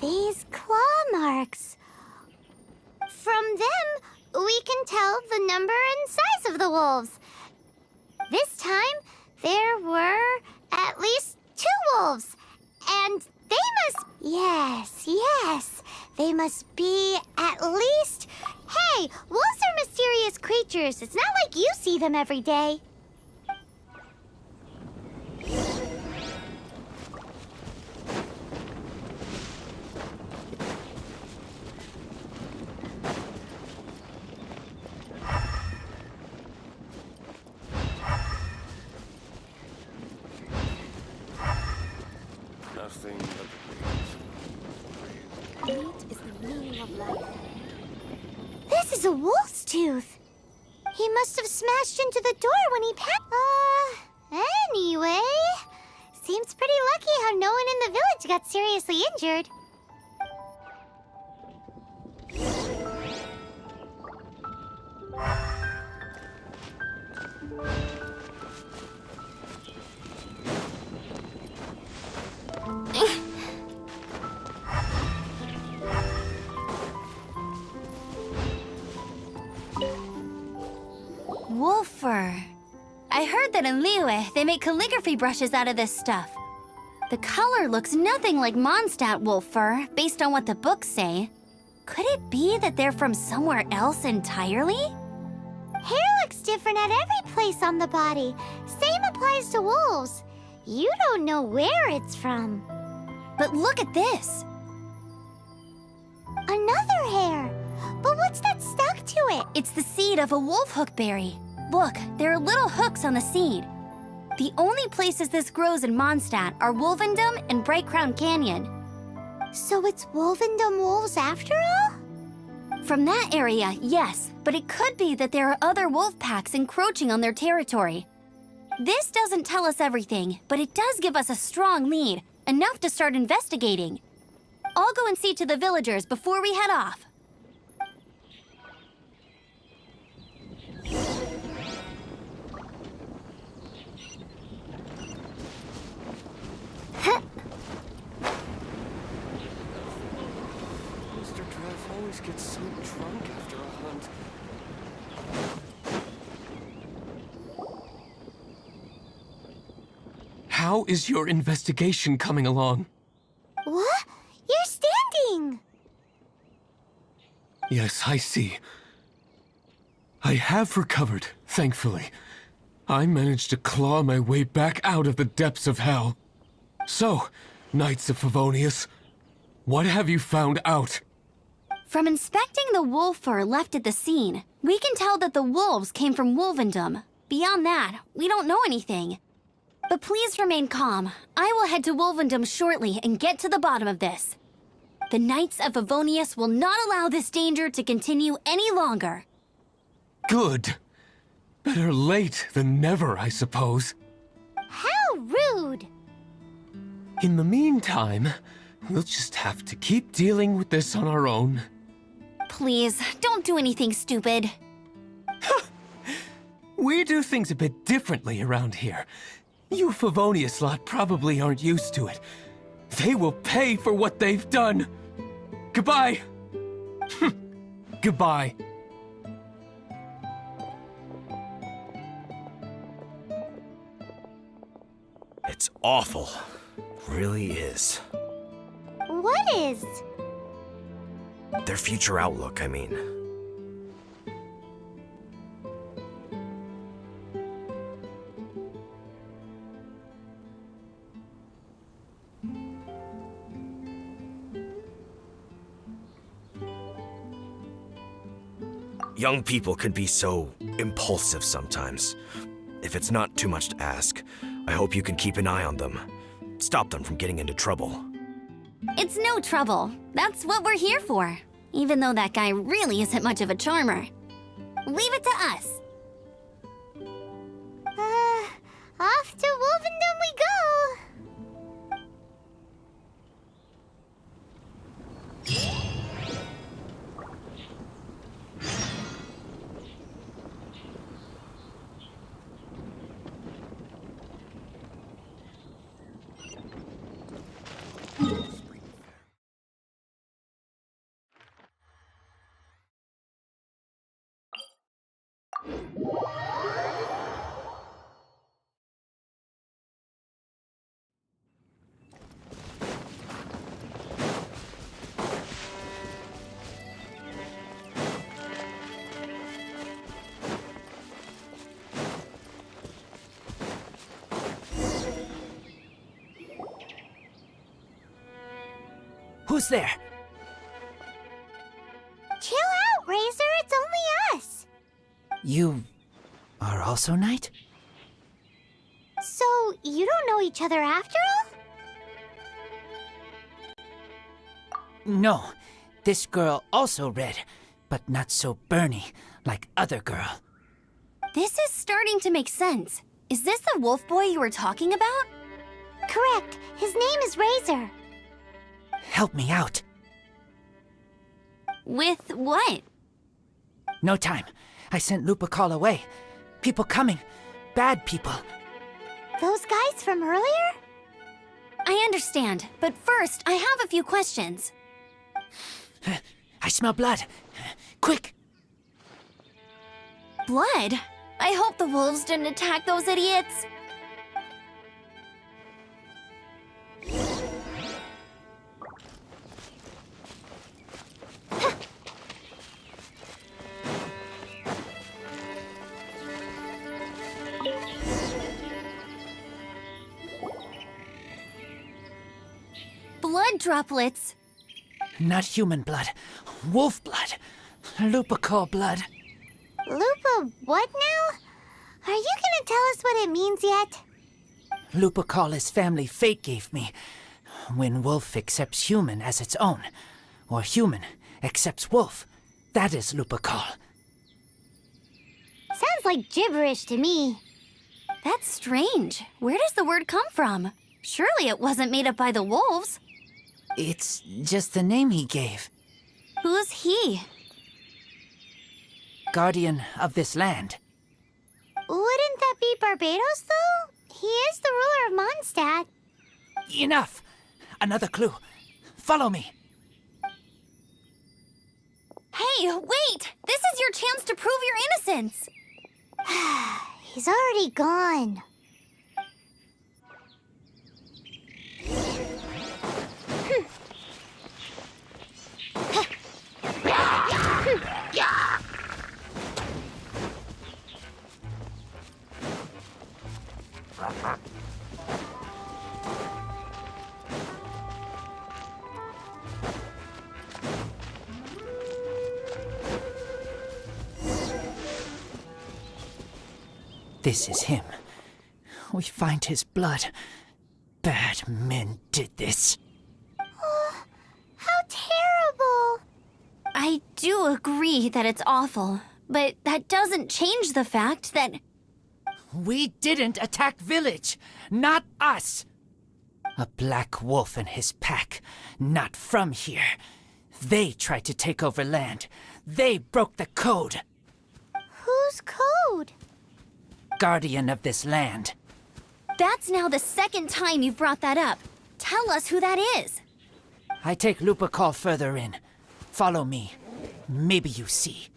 These claw marks. From them, we can tell the number and size of the wolves. This time, there were at least 2 wolves. And they must... Yes. They must be at least... Hey, wolves are mysterious creatures. It's not like you see them every day. Nothing but Meat is the meaning of life. This is a wolf's tooth. He must have smashed into the door when he anyway. Seems pretty lucky how no one in the village got seriously injured. Wolf fur. I heard that in Liyue, they make calligraphy brushes out of this stuff. The color looks nothing like Mondstadt wolf fur, based on what the books say. Could it be that they're from somewhere else entirely? Hair looks different at every place on the body. Same applies to wolves. You don't know where it's from. But look at this. Another hair. But what's that stuck to it? It's the seed of a wolf hook berry. Look, there are little hooks on the seed. The only places this grows in Mondstadt are Wolvendom and Bright Crown Canyon. So it's Wolvendom wolves after all? From that area, yes, but it could be that there are other wolf packs encroaching on their territory. This doesn't tell us everything, but it does give us a strong lead, enough to start investigating. I'll go and see to the villagers before we head off. Mr. Trev always gets so drunk after a hunt. How is your investigation coming along? What? You're standing! Yes, I see. I have recovered, thankfully. I managed to claw my way back out of the depths of hell. So, Knights of Favonius, what have you found out? From inspecting the wolf fur left at the scene, we can tell that the wolves came from Wolvendom. Beyond that, we don't know anything. But please remain calm. I will head to Wolvendom shortly and get to the bottom of this. The Knights of Favonius will not allow this danger to continue any longer. Good. Better late than never, I suppose. How rude! In the meantime, we'll just have to keep dealing with this on our own. Please, don't do anything stupid. We do things a bit differently around here. You Favonius lot probably aren't used to it. They will pay for what they've done. Goodbye. Goodbye. It's awful. really is. What is? Their future outlook, I mean. Young people can be so impulsive sometimes. If it's not too much to ask, I hope you can keep an eye on them. Stop them from getting into trouble. It's no trouble. That's what we're here for. Even though that guy really isn't much of a charmer. Leave it to us. Off to Wolvendom we go! Who's there? Chill out, Razor. It's only us. You are also Knight? So, you don't know each other after all? No. This girl also red, but not so burny like other girl. This is starting to make sense. Is this the wolf boy you were talking about? Correct. His name is Razor. Help me out. With what? No time. I sent Lupercal away. People coming. Bad people. Those guys from earlier? I understand, but first, I have a few questions. I smell blood. Quick! Blood? I hope the wolves didn't attack those idiots. Blood droplets. Not human blood. Wolf blood. Lupercal blood. Lupa what now? Are you gonna tell us what it means yet? Lupercal is family fate gave me. When wolf accepts human as its own, or human accepts wolf, that is Lupercal. Sounds like gibberish to me. That's strange. Where does the word come from? Surely it wasn't made up by the wolves. It's just the name he gave. Who's he? Guardian of this land. Wouldn't that be Barbados, though? He is the ruler of Mondstadt. Enough! Another clue. Follow me. Hey, wait! This is your chance to prove your innocence! He's already gone. This is him. We find his blood. Bad men did this. Oh, how terrible! I do agree that it's awful, but that doesn't change the fact that... We didn't attack village, not us. A black wolf and his pack, not from here. They tried to take over land. They broke the code. Whose code? Guardian of this land. That's now the second time you've brought that up. Tell us who that is. I take Lupercal further in. Follow me. Maybe you see.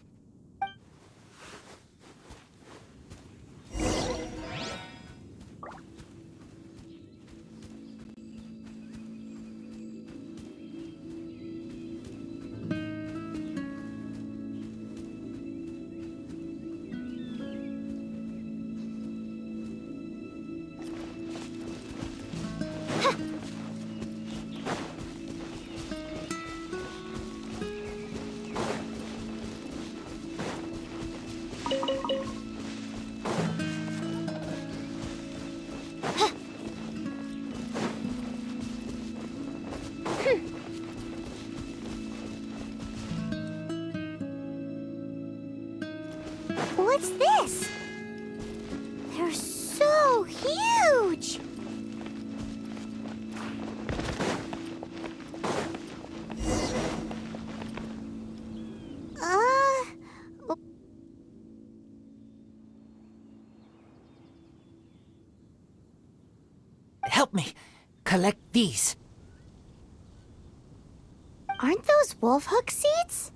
What's this? They're so huge! Help me. Collect these. Aren't those wolf hook seeds?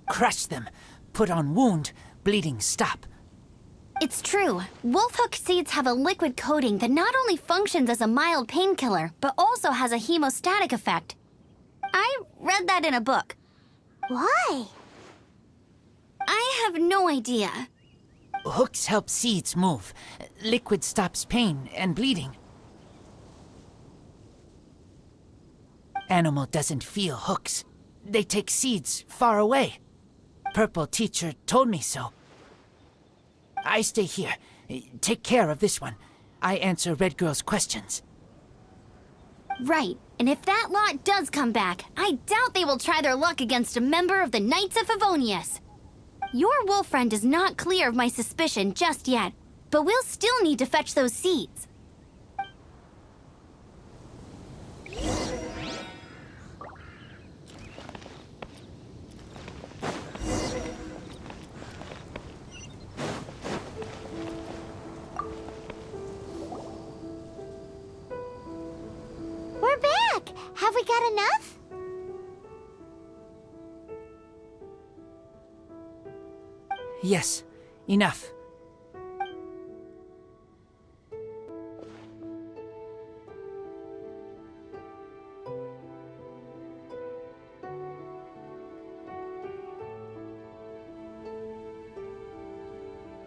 Crush them. Put on wound. Bleeding stop. It's true. Wolf hook seeds have a liquid coating that not only functions as a mild painkiller, but also has a hemostatic effect. I read that in a book. Why? I have no idea. Hooks help seeds move. Liquid stops pain and bleeding. Animal doesn't feel hooks. They take seeds far away. Purple teacher told me so. I stay here. Take care of this one. I answer Red Girl's questions. Right, and if that lot does come back, I doubt they will try their luck against a member of the Knights of Favonius. Your wolf friend is not clear of my suspicion just yet, but we'll still need to fetch those seeds. We're back! Have we got enough? Yes, enough.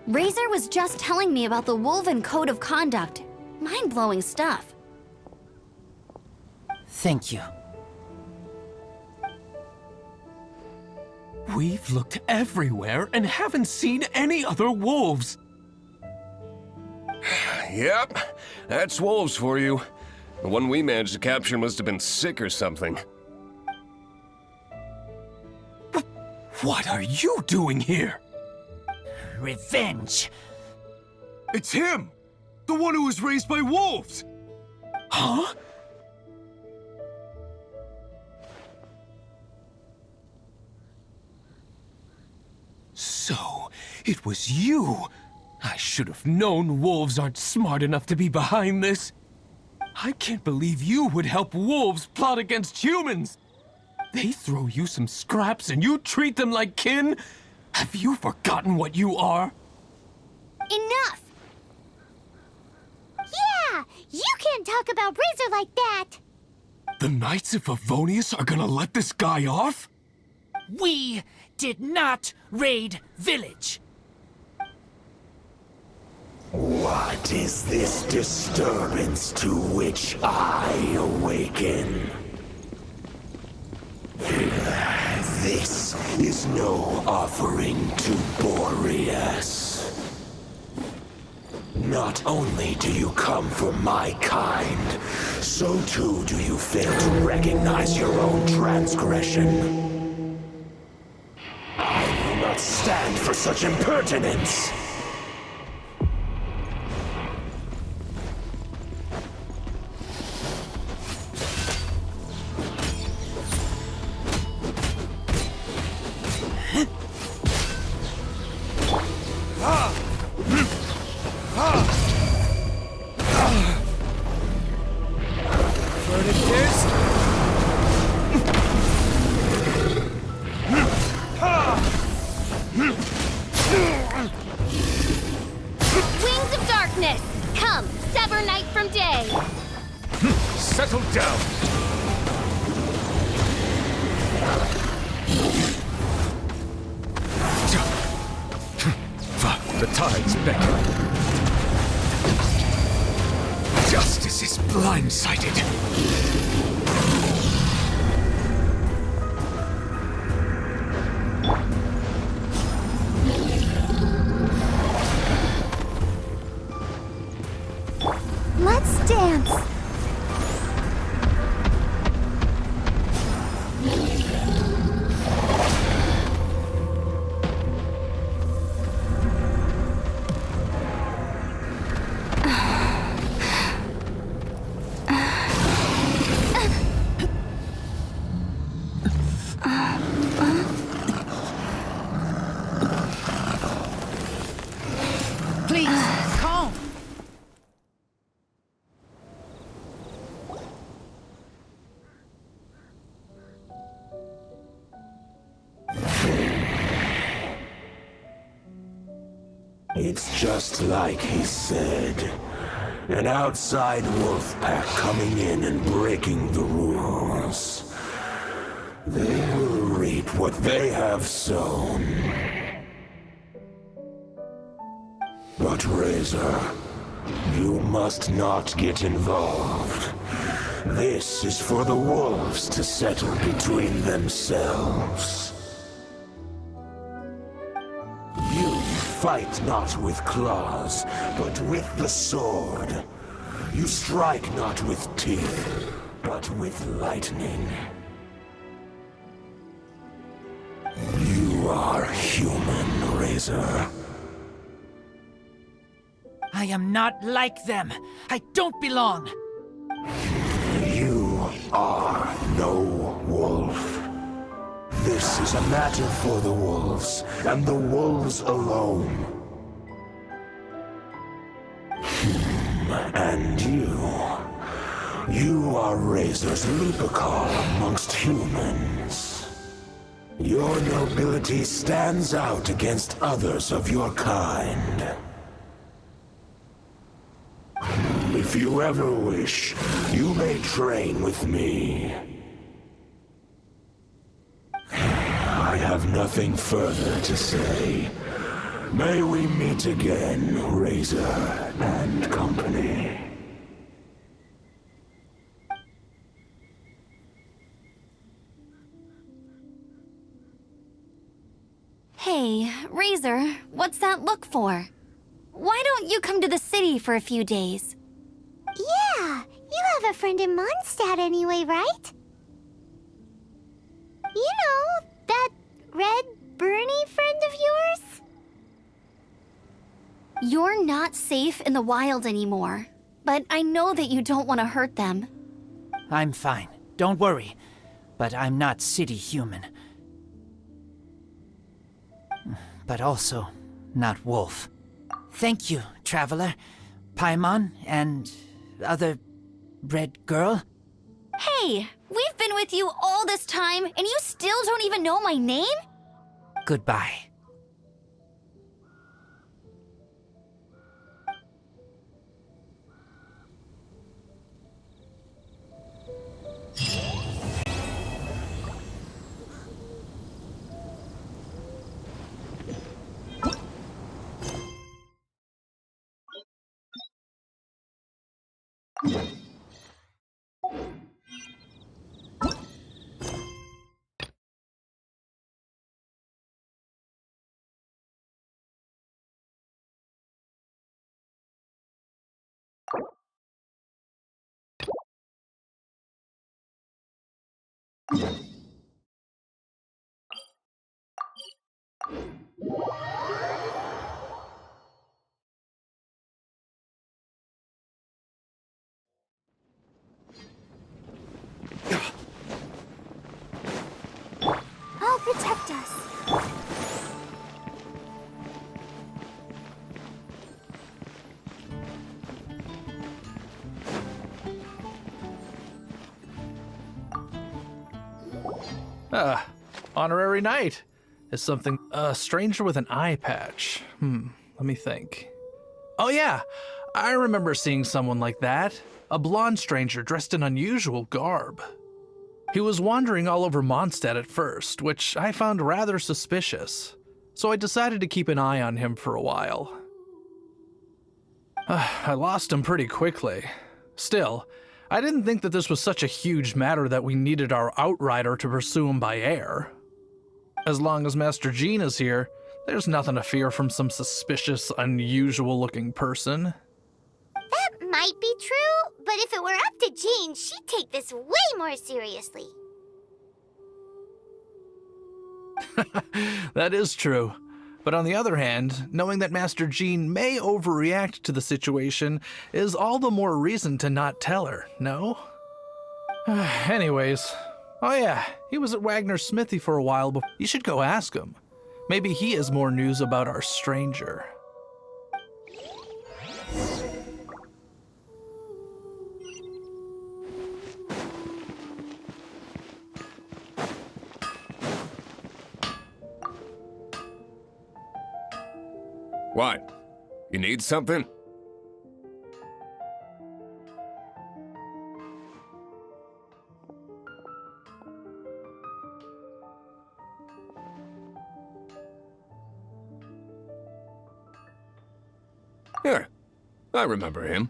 Razor was just telling me about the Wolven Code of Conduct. Mind-blowing stuff. Thank you. We've looked everywhere and haven't seen any other wolves. Yep, that's wolves for you. The one we managed to capture must have been sick or something. What are you doing here? Revenge. It's him! The one who was raised by wolves! Huh? So, it was you! I should have known wolves aren't smart enough to be behind this. I can't believe you would help wolves plot against humans! They throw you some scraps and you treat them like kin? Have you forgotten what you are? Enough! Yeah! You can't talk about Razor like that! The Knights of Favonius are gonna let this guy off? We did not raid village. What is this disturbance to which I awaken? This is no offering to Boreas. Not only do you come from my kind, so too do you fail to recognize your own transgression. I will not stand for such impertinence. Wings of darkness! Come, sever night from day! Settle down! The tides beckon. Justice is blindsided. Let's dance! It's just like he said. An outside wolf pack coming in and breaking the rules. They will reap what they have sown. But Razor, you must not get involved. This is for the wolves to settle between themselves. You fight not with claws, but with the sword. You strike not with teeth, but with lightning. You are human, Razor. I am not like them. I don't belong. You are no wolf. This is a matter for the wolves, and the wolves alone. And you are Razor's Lupercal amongst humans. Your nobility stands out against others of your kind. If you ever wish, you may train with me. I have nothing further to say. May we meet again, Razor and company. Hey, Razor, what's that look for? Why don't you come to the city for a few days? Yeah, you have a friend in Mondstadt anyway, right? You know, that red Bernie friend of yours? You're not safe in the wild anymore, but I know that you don't want to hurt them. I'm fine. Don't worry. But I'm not city human. But also not wolf. Thank you, Traveler, Paimon, and other red girl. Hey, we've been with you all this time, and you still don't even know my name? Goodbye. I'll protect us. Honorary knight is something. A stranger with an eye patch. Let me think. Oh yeah, I remember seeing someone like that. A blonde stranger dressed in unusual garb. He was wandering all over Mondstadt at first, which I found rather suspicious. So I decided to keep an eye on him for a while. I lost him pretty quickly. Still, I didn't think that this was such a huge matter that we needed our outrider to pursue him by air. As long as Master Jean is here, there's nothing to fear from some suspicious, unusual-looking person. That might be true, but if it were up to Jean, she'd take this way more seriously. That is true. But on the other hand, knowing that Master Jean may overreact to the situation is all the more reason to not tell her, no? Anyways, oh yeah, he was at Wagner's smithy for a while, but you should go ask him. Maybe he has more news about our stranger. What? You need something? Here, I remember him.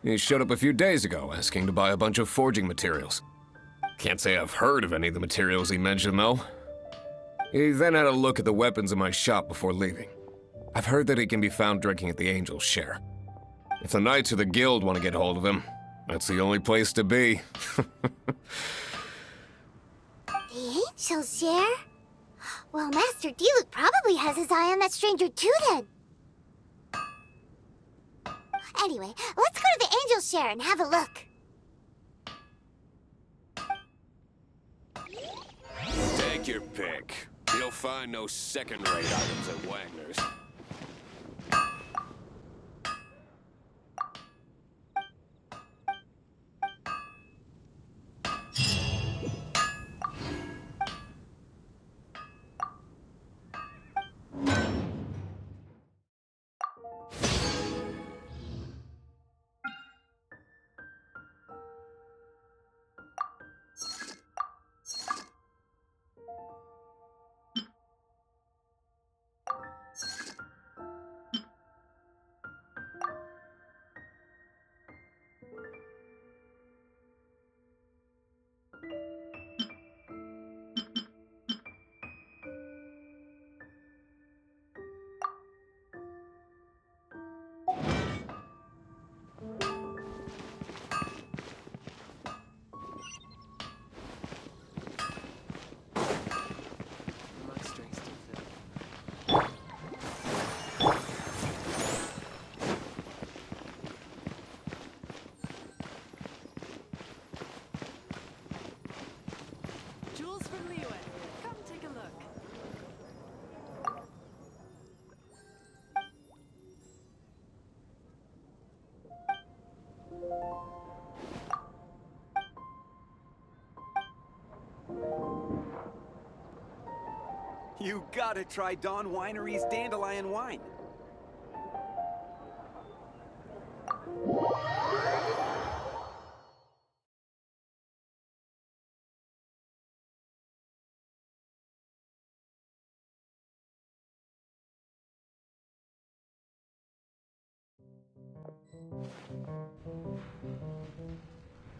He showed up a few days ago asking to buy a bunch of forging materials. Can't say I've heard of any of the materials he mentioned, though. He then had a look at the weapons in my shop before leaving. I've heard that he can be found drinking at the Angel's Share. If the Knights of the Guild want to get hold of him, that's the only place to be. The Angel's Share? Well, Master Diluc probably has his eye on that stranger too, then. Anyway, let's go to the Angel's Share and have a look. Take your pick. You'll find no second-rate items at Wagner's. You gotta try Dawn Winery's Dandelion Wine.